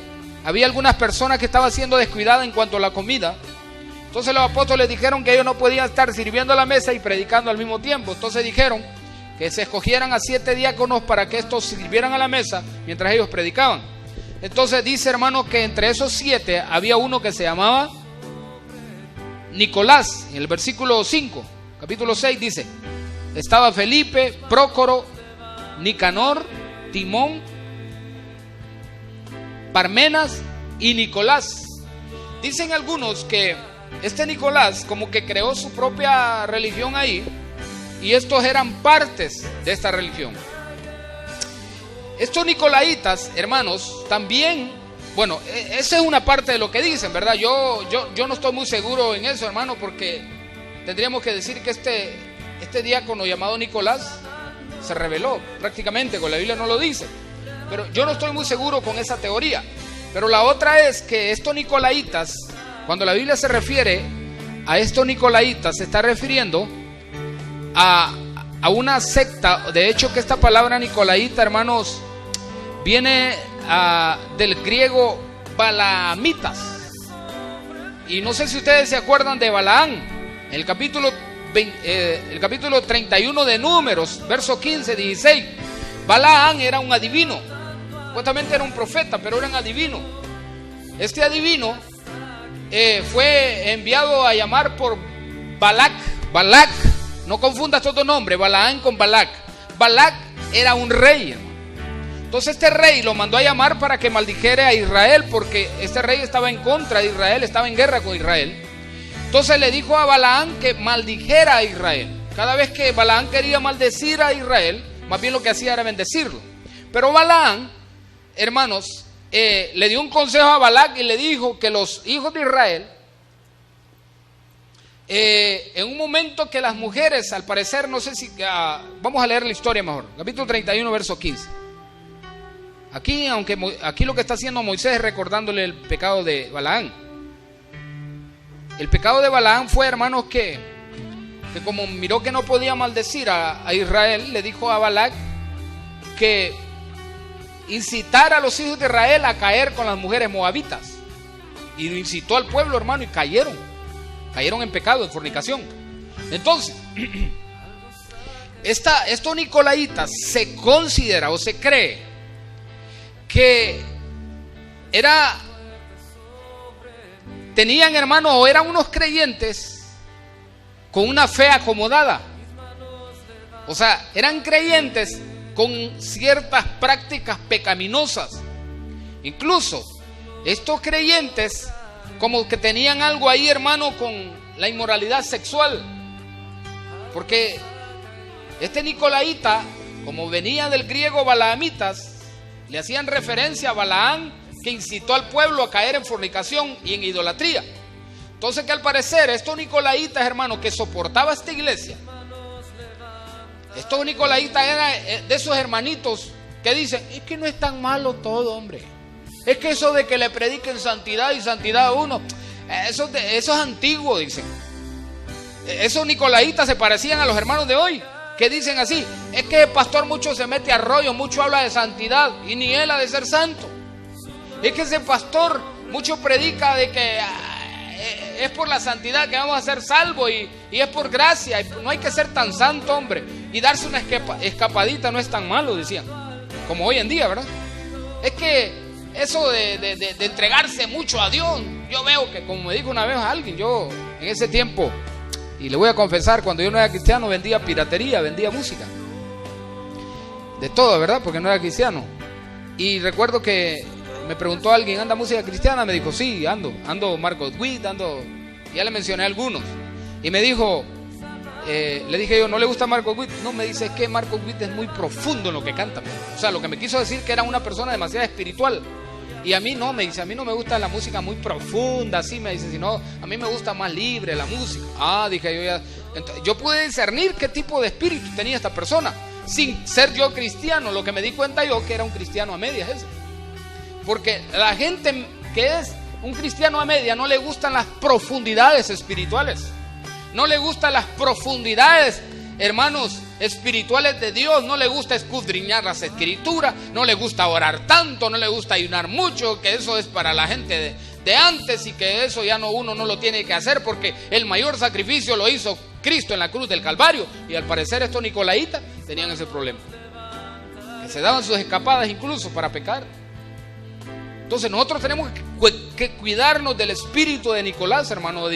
había algunas personas que estaban siendo descuidadas en cuanto a la comida. Entonces los apóstoles dijeron que ellos no podían estar sirviendo a la mesa y predicando al mismo tiempo. Entonces dijeron que se escogieran a 7 diáconos para que estos sirvieran a la mesa mientras ellos predicaban. Entonces dice, hermano, que entre esos 7 había uno que se llamaba Nicolás. En el versículo 5, capítulo 6 dice: estaba Felipe, Prócoro, Nicanor, Timón, Parmenas y Nicolás. Dicen algunos que este Nicolás como que creó su propia religión ahí, y estos eran partes de esta religión. Estos nicolaitas, hermanos, también, bueno, esa es una parte de lo que dicen, ¿verdad? Yo no estoy muy seguro en eso, hermano, porque tendríamos que decir que este diácono llamado Nicolás se rebeló prácticamente, con la Biblia no lo dice, pero yo no estoy muy seguro con esa teoría. Pero la otra es que estos nicolaitas, cuando la Biblia se refiere a estos nicolaitas, se está refiriendo a una secta. De hecho, que esta palabra nicolaita, hermanos, viene del griego balaamitas. Y no sé si ustedes se acuerdan de Balaán, el capítulo 31 de Números, verso 15, 16. Balaán era un adivino, supuestamente era un profeta, pero era un adivino. Este adivino fue enviado a llamar por Balac. Balac, no confundas estos dos nombres, Balaán con Balac. Balac era un rey, hermano. Entonces este rey lo mandó a llamar para que maldijera a Israel, porque este rey estaba en contra de Israel, estaba en guerra con Israel. Entonces le dijo a Balaán que maldijera a Israel. Cada vez que Balaán quería maldecir a Israel, más bien lo que hacía era bendecirlo. Pero Balaán, hermanos, le dio un consejo a Balac y le dijo que los hijos de Israel, en un momento que las mujeres, al parecer, no sé si, vamos a leer la historia mejor, capítulo 31, verso 15. Aquí lo que está haciendo Moisés es recordándole el pecado de Balaán. El pecado de Balaán fue, hermanos, que como miró que no podía maldecir a Israel, le dijo a Balac que incitara a los hijos de Israel a caer con las mujeres moabitas. Y lo incitó al pueblo, hermano, y cayeron en pecado, en fornicación. Entonces, estos nicolaitas se considera o se cree que tenían, hermanos, o eran unos creyentes con una fe acomodada. O sea, eran creyentes con ciertas prácticas pecaminosas. Incluso estos creyentes como que tenían algo ahí, hermano, con la inmoralidad sexual. Porque este nicolaita, como venía del griego balaamitas, le hacían referencia a Balaán, que incitó al pueblo a caer en fornicación y en idolatría. Entonces, que al parecer estos nicolaitas, hermano, que soportaba esta iglesia, estos nicolaitas eran de esos hermanitos que dicen: es que no es tan malo todo, hombre. Es que eso de que le prediquen santidad y santidad a uno, eso es antiguo, dicen. Esos nicolaitas se parecían a los hermanos de hoy, que dicen así: es que el pastor mucho se mete a rollo, mucho habla de santidad y ni él ha de ser santo. Es que ese pastor mucho predica de que es por la santidad que vamos a ser salvos y es por gracia, y no hay que ser tan santo, hombre, y darse una escapadita no es tan malo, decían, como hoy en día, ¿verdad? Es que eso de entregarse mucho a Dios, yo veo que, como me dijo una vez alguien, yo en ese tiempo, y le voy a confesar, cuando yo no era cristiano vendía piratería, vendía música, de todo, ¿verdad? Porque no era cristiano. Y recuerdo que me preguntó alguien: ¿anda música cristiana? Me dijo: sí, ando Marcos Witt, ya le mencioné algunos. Y me dijo, le dije yo: ¿no le gusta Marcos Witt? No, me dice: es que Marcos Witt es muy profundo en lo que canta. O sea, lo que me quiso decir que era una persona demasiado espiritual. Y a mí no, me dice, a mí no me gusta la música muy profunda, así me dice, sino a mí me gusta más libre la música. Dije yo ya. Entonces, yo pude discernir qué tipo de espíritu tenía esta persona, sin ser yo cristiano. Lo que me di cuenta yo que era un cristiano a medias ese. Porque la gente que es un cristiano a media no le gustan las profundidades espirituales. No le gustan las profundidades, hermanos, espirituales de Dios. No le gusta escudriñar las escrituras. No le gusta orar tanto. No le gusta ayunar mucho. Que eso es para la gente de antes, y que eso ya uno no lo tiene que hacer, porque el mayor sacrificio lo hizo Cristo en la cruz del Calvario. Y al parecer estos nicolaitas tenían ese problema, que se daban sus escapadas incluso para pecar. Entonces nosotros tenemos que cuidarnos del espíritu de Nicolás, hermano, o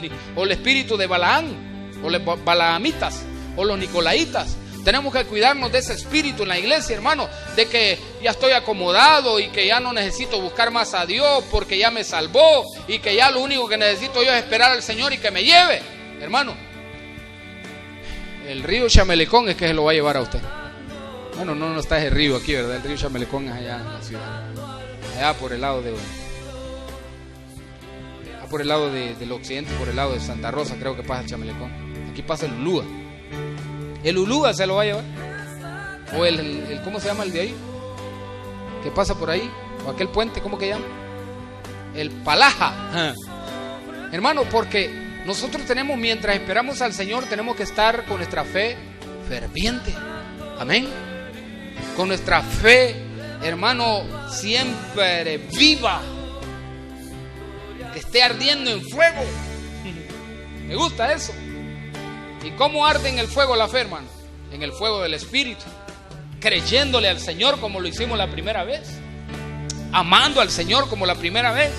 el espíritu de Balaán, o los balaamitas, o los nicolaitas. Tenemos que cuidarnos de ese espíritu en la iglesia, hermano, de que ya estoy acomodado y que ya no necesito buscar más a Dios porque ya me salvó y que ya lo único que necesito yo es esperar al Señor y que me lleve. Hermano, el río Chamelecón es que se lo va a llevar a usted. Bueno, no está ese río aquí, ¿verdad? El río Chamelecón es allá en la ciudad, allá por el lado del occidente, por el lado de Santa Rosa, creo que pasa el Chamelecón. Aquí pasa el Ulúa. El Ulúa se lo va a llevar. O el ¿cómo se llama el de ahí? Que pasa por ahí. O aquel puente, ¿cómo que llama? El Palaja. Hermano, porque nosotros tenemos, mientras esperamos al Señor, tenemos que estar con nuestra fe ferviente. Amén. Con nuestra fe, hermano, siempre viva. Que esté ardiendo en fuego. Me gusta eso. ¿Y cómo arde en el fuego la fe, hermano? En el fuego del Espíritu, creyéndole al Señor como lo hicimos la primera vez, amando al Señor como la primera vez.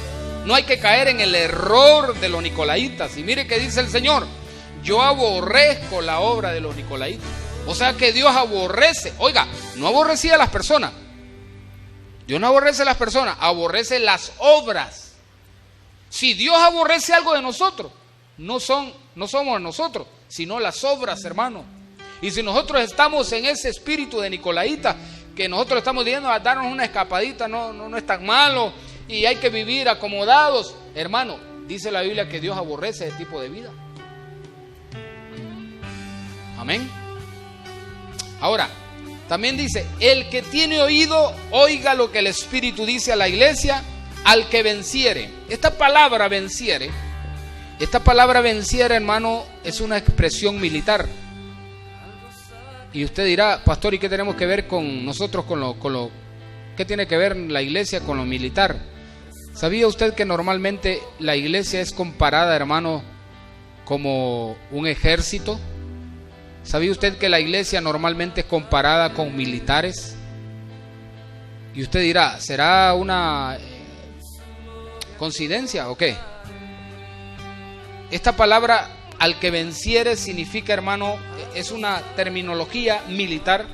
No hay que caer en el error de los nicolaitas. Y mire que dice el Señor: yo aborrezco la obra de los nicolaitas. O sea que Dios aborrece. Oiga, no aborrecía a las personas. Dios no aborrece a las personas, aborrece las obras. Si Dios aborrece algo de nosotros, no somos nosotros, sino las obras, hermano. Y si nosotros estamos en ese espíritu de nicolaíta, que nosotros estamos diciendo a darnos una escapadita, no es tan malo, y hay que vivir acomodados, hermano, dice la Biblia que Dios aborrece ese tipo de vida. Amén. Ahora, también dice: el que tiene oído, oiga lo que el Espíritu dice a la iglesia, al que venciere. Esta palabra venciere, hermano, es una expresión militar. Y usted dirá: pastor, ¿y qué tenemos que ver con nosotros qué tiene que ver la iglesia con lo militar? ¿Sabía usted que normalmente la iglesia es comparada, hermano, como un ejército? ¿Sabía usted que la iglesia normalmente es comparada con militares? Y usted dirá: ¿será una coincidencia o qué? Esta palabra, al que venciere, significa, hermano, es una terminología militar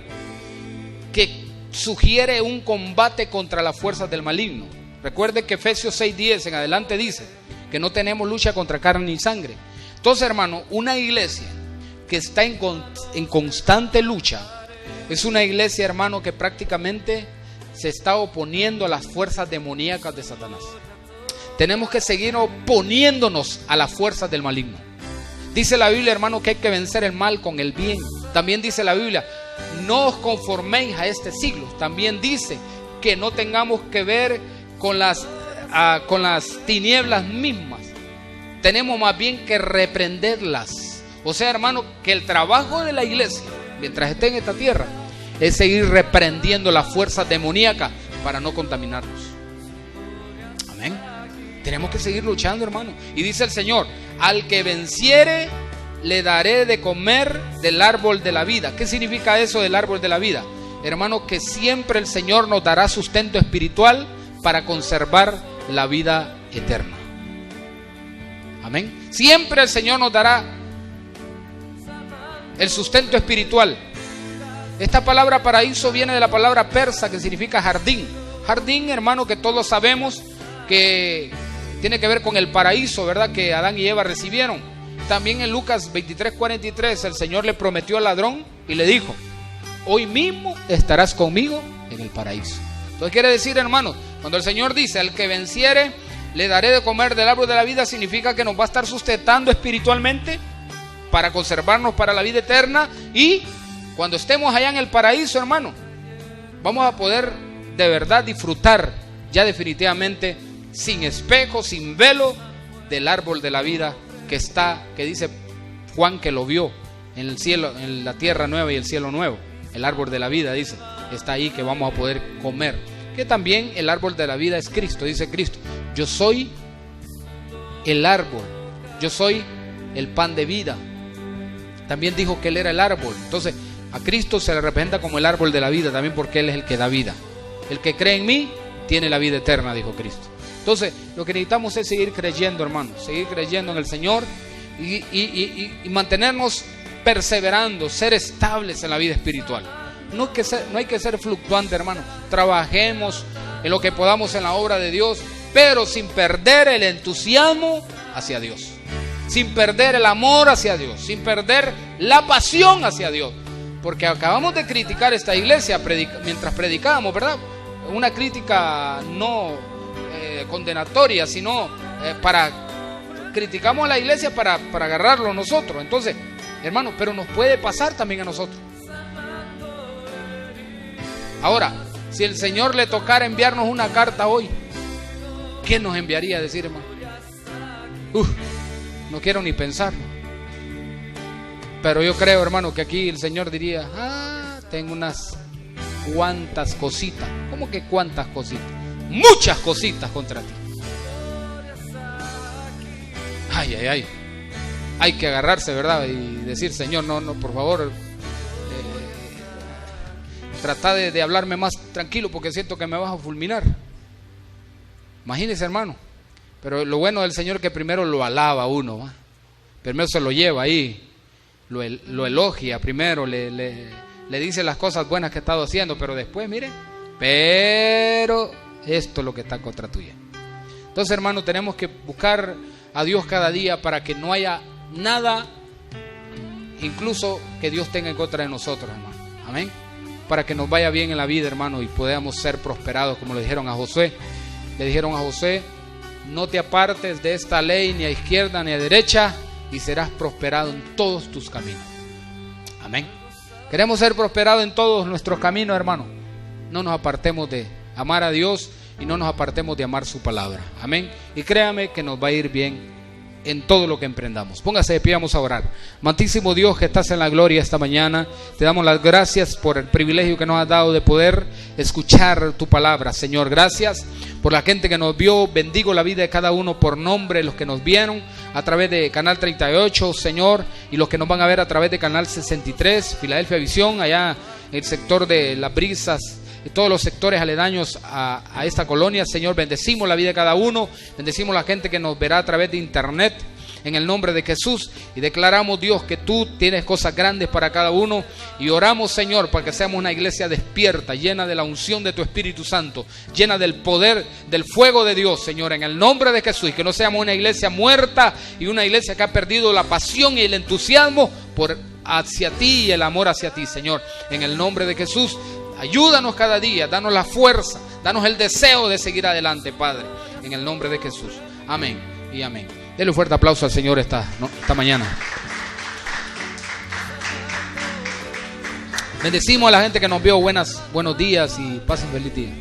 que sugiere un combate contra las fuerzas del maligno. Recuerde que Efesios 6:10 en adelante dice que no tenemos lucha contra carne ni sangre. Entonces, hermano, una iglesia que está en constante lucha es una iglesia, hermano, que prácticamente se está oponiendo a las fuerzas demoníacas de Satanás. Tenemos que seguir oponiéndonos a las fuerzas del maligno. Dice la Biblia, hermano, que hay que vencer el mal con el bien. También dice la Biblia: no os conforméis a este siglo. También dice que no tengamos que ver con las tinieblas mismas. Tenemos más bien que reprenderlas. O sea, hermano, que el trabajo de la iglesia, mientras esté en esta tierra, es seguir reprendiendo las fuerzas demoníacas para no contaminarnos. Amén. Tenemos que seguir luchando, hermano. Y dice el Señor: al que venciere, le daré de comer del árbol de la vida. ¿Qué significa eso del árbol de la vida? Hermano, que siempre el Señor nos dará sustento espiritual para conservar la vida eterna. Amén. Siempre el Señor nos dará el sustento espiritual. Esta palabra paraíso viene de la palabra persa que significa jardín. Jardín, hermano, que todos sabemos que tiene que ver con el paraíso, ¿verdad?, que Adán y Eva recibieron. También en Lucas 23:43 el Señor le prometió al ladrón y le dijo: hoy mismo estarás conmigo en el paraíso. Entonces quiere decir, hermano, cuando el Señor dice: al que venciere, le daré de comer del árbol de la vida, significa que nos va a estar sustentando espiritualmente para conservarnos para la vida eterna. Y cuando estemos allá en el paraíso, hermano, vamos a poder de verdad disfrutar ya definitivamente, sin espejo, sin velo, del árbol de la vida que dice Juan que lo vio en el cielo, en la tierra nueva y el cielo nuevo. El árbol de la vida, dice, está ahí, que vamos a poder comer. Que también el árbol de la vida es Cristo. Dice Cristo: yo soy el árbol, yo soy el pan de vida. También dijo que Él era el árbol. Entonces a Cristo se le representa como el árbol de la vida también, porque Él es el que da vida. El que cree en mí tiene la vida eterna, dijo Cristo. Entonces, lo que necesitamos es seguir creyendo, hermanos, seguir creyendo en el Señor y mantenernos perseverando, ser estables en la vida espiritual. No hay que ser fluctuante, hermanos. Trabajemos en lo que podamos en la obra de Dios, pero sin perder el entusiasmo hacia Dios, sin perder el amor hacia Dios, sin perder la pasión hacia Dios. Porque acabamos de criticar esta iglesia mientras predicábamos, ¿verdad? Una crítica no condenatoria, sino criticamos a la iglesia para agarrarlo nosotros. Entonces, hermanos, pero nos puede pasar también a nosotros. Ahora, si el Señor le tocara enviarnos una carta hoy, ¿qué nos enviaría a decir, hermano? No quiero ni pensarlo. Pero yo creo, hermano, que aquí el Señor diría: tengo unas cuantas cositas. ¿Cómo que cuantas cositas? Muchas cositas contra ti. Ay. Hay que agarrarse, ¿verdad? Y decir: Señor, no, por favor, trata de hablarme más tranquilo, porque siento que me vas a fulminar. Imagínese, hermano. Pero lo bueno del Señor es que primero lo alaba a uno, ¿va? Primero se lo lleva ahí, lo elogia primero, le dice las cosas buenas que ha estado haciendo, pero después, mire, pero esto es lo que está contra tuya. Entonces, hermano, tenemos que buscar a Dios cada día para que no haya nada, incluso que Dios tenga en contra de nosotros, hermano. Amén. Para que nos vaya bien en la vida, hermano, y podamos ser prosperados, como le dijeron a Josué. Le dijeron a Josué: no te apartes de esta ley ni a izquierda ni a derecha, y serás prosperado en todos tus caminos. Amén. Queremos ser prosperados en todos nuestros caminos, hermano. No nos apartemos de amar a Dios y no nos apartemos de amar su palabra. Amén. Y créame que nos va a ir bien en todo lo que emprendamos. Póngase de pie, vamos a orar. Amantísimo Dios, que estás en la gloria esta mañana, te damos las gracias por el privilegio que nos has dado de poder escuchar tu palabra, Señor. Gracias por la gente que nos vio. Bendigo la vida de cada uno por nombre, los que nos vieron a través de Canal 38, Señor, y los que nos van a ver a través de Canal 63, Filadelfia Visión, allá en el sector de Las Brisas, y todos los sectores aledaños a esta colonia. Señor, bendecimos la vida de cada uno, bendecimos la gente que nos verá a través de internet, en el nombre de Jesús, y declaramos, Dios, que tú tienes cosas grandes para cada uno, y oramos, Señor, para que seamos una iglesia despierta, llena de la unción de tu Espíritu Santo, llena del poder, del fuego de Dios, Señor, en el nombre de Jesús, y que no seamos una iglesia muerta y una iglesia que ha perdido la pasión y el entusiasmo hacia ti y el amor hacia ti, Señor, en el nombre de Jesús. Ayúdanos cada día, danos la fuerza, danos el deseo de seguir adelante, Padre, en el nombre de Jesús. Amén y amén. Denle un fuerte aplauso al Señor esta mañana. Bendecimos a la gente que nos vio. Buenos días y pasen feliz día.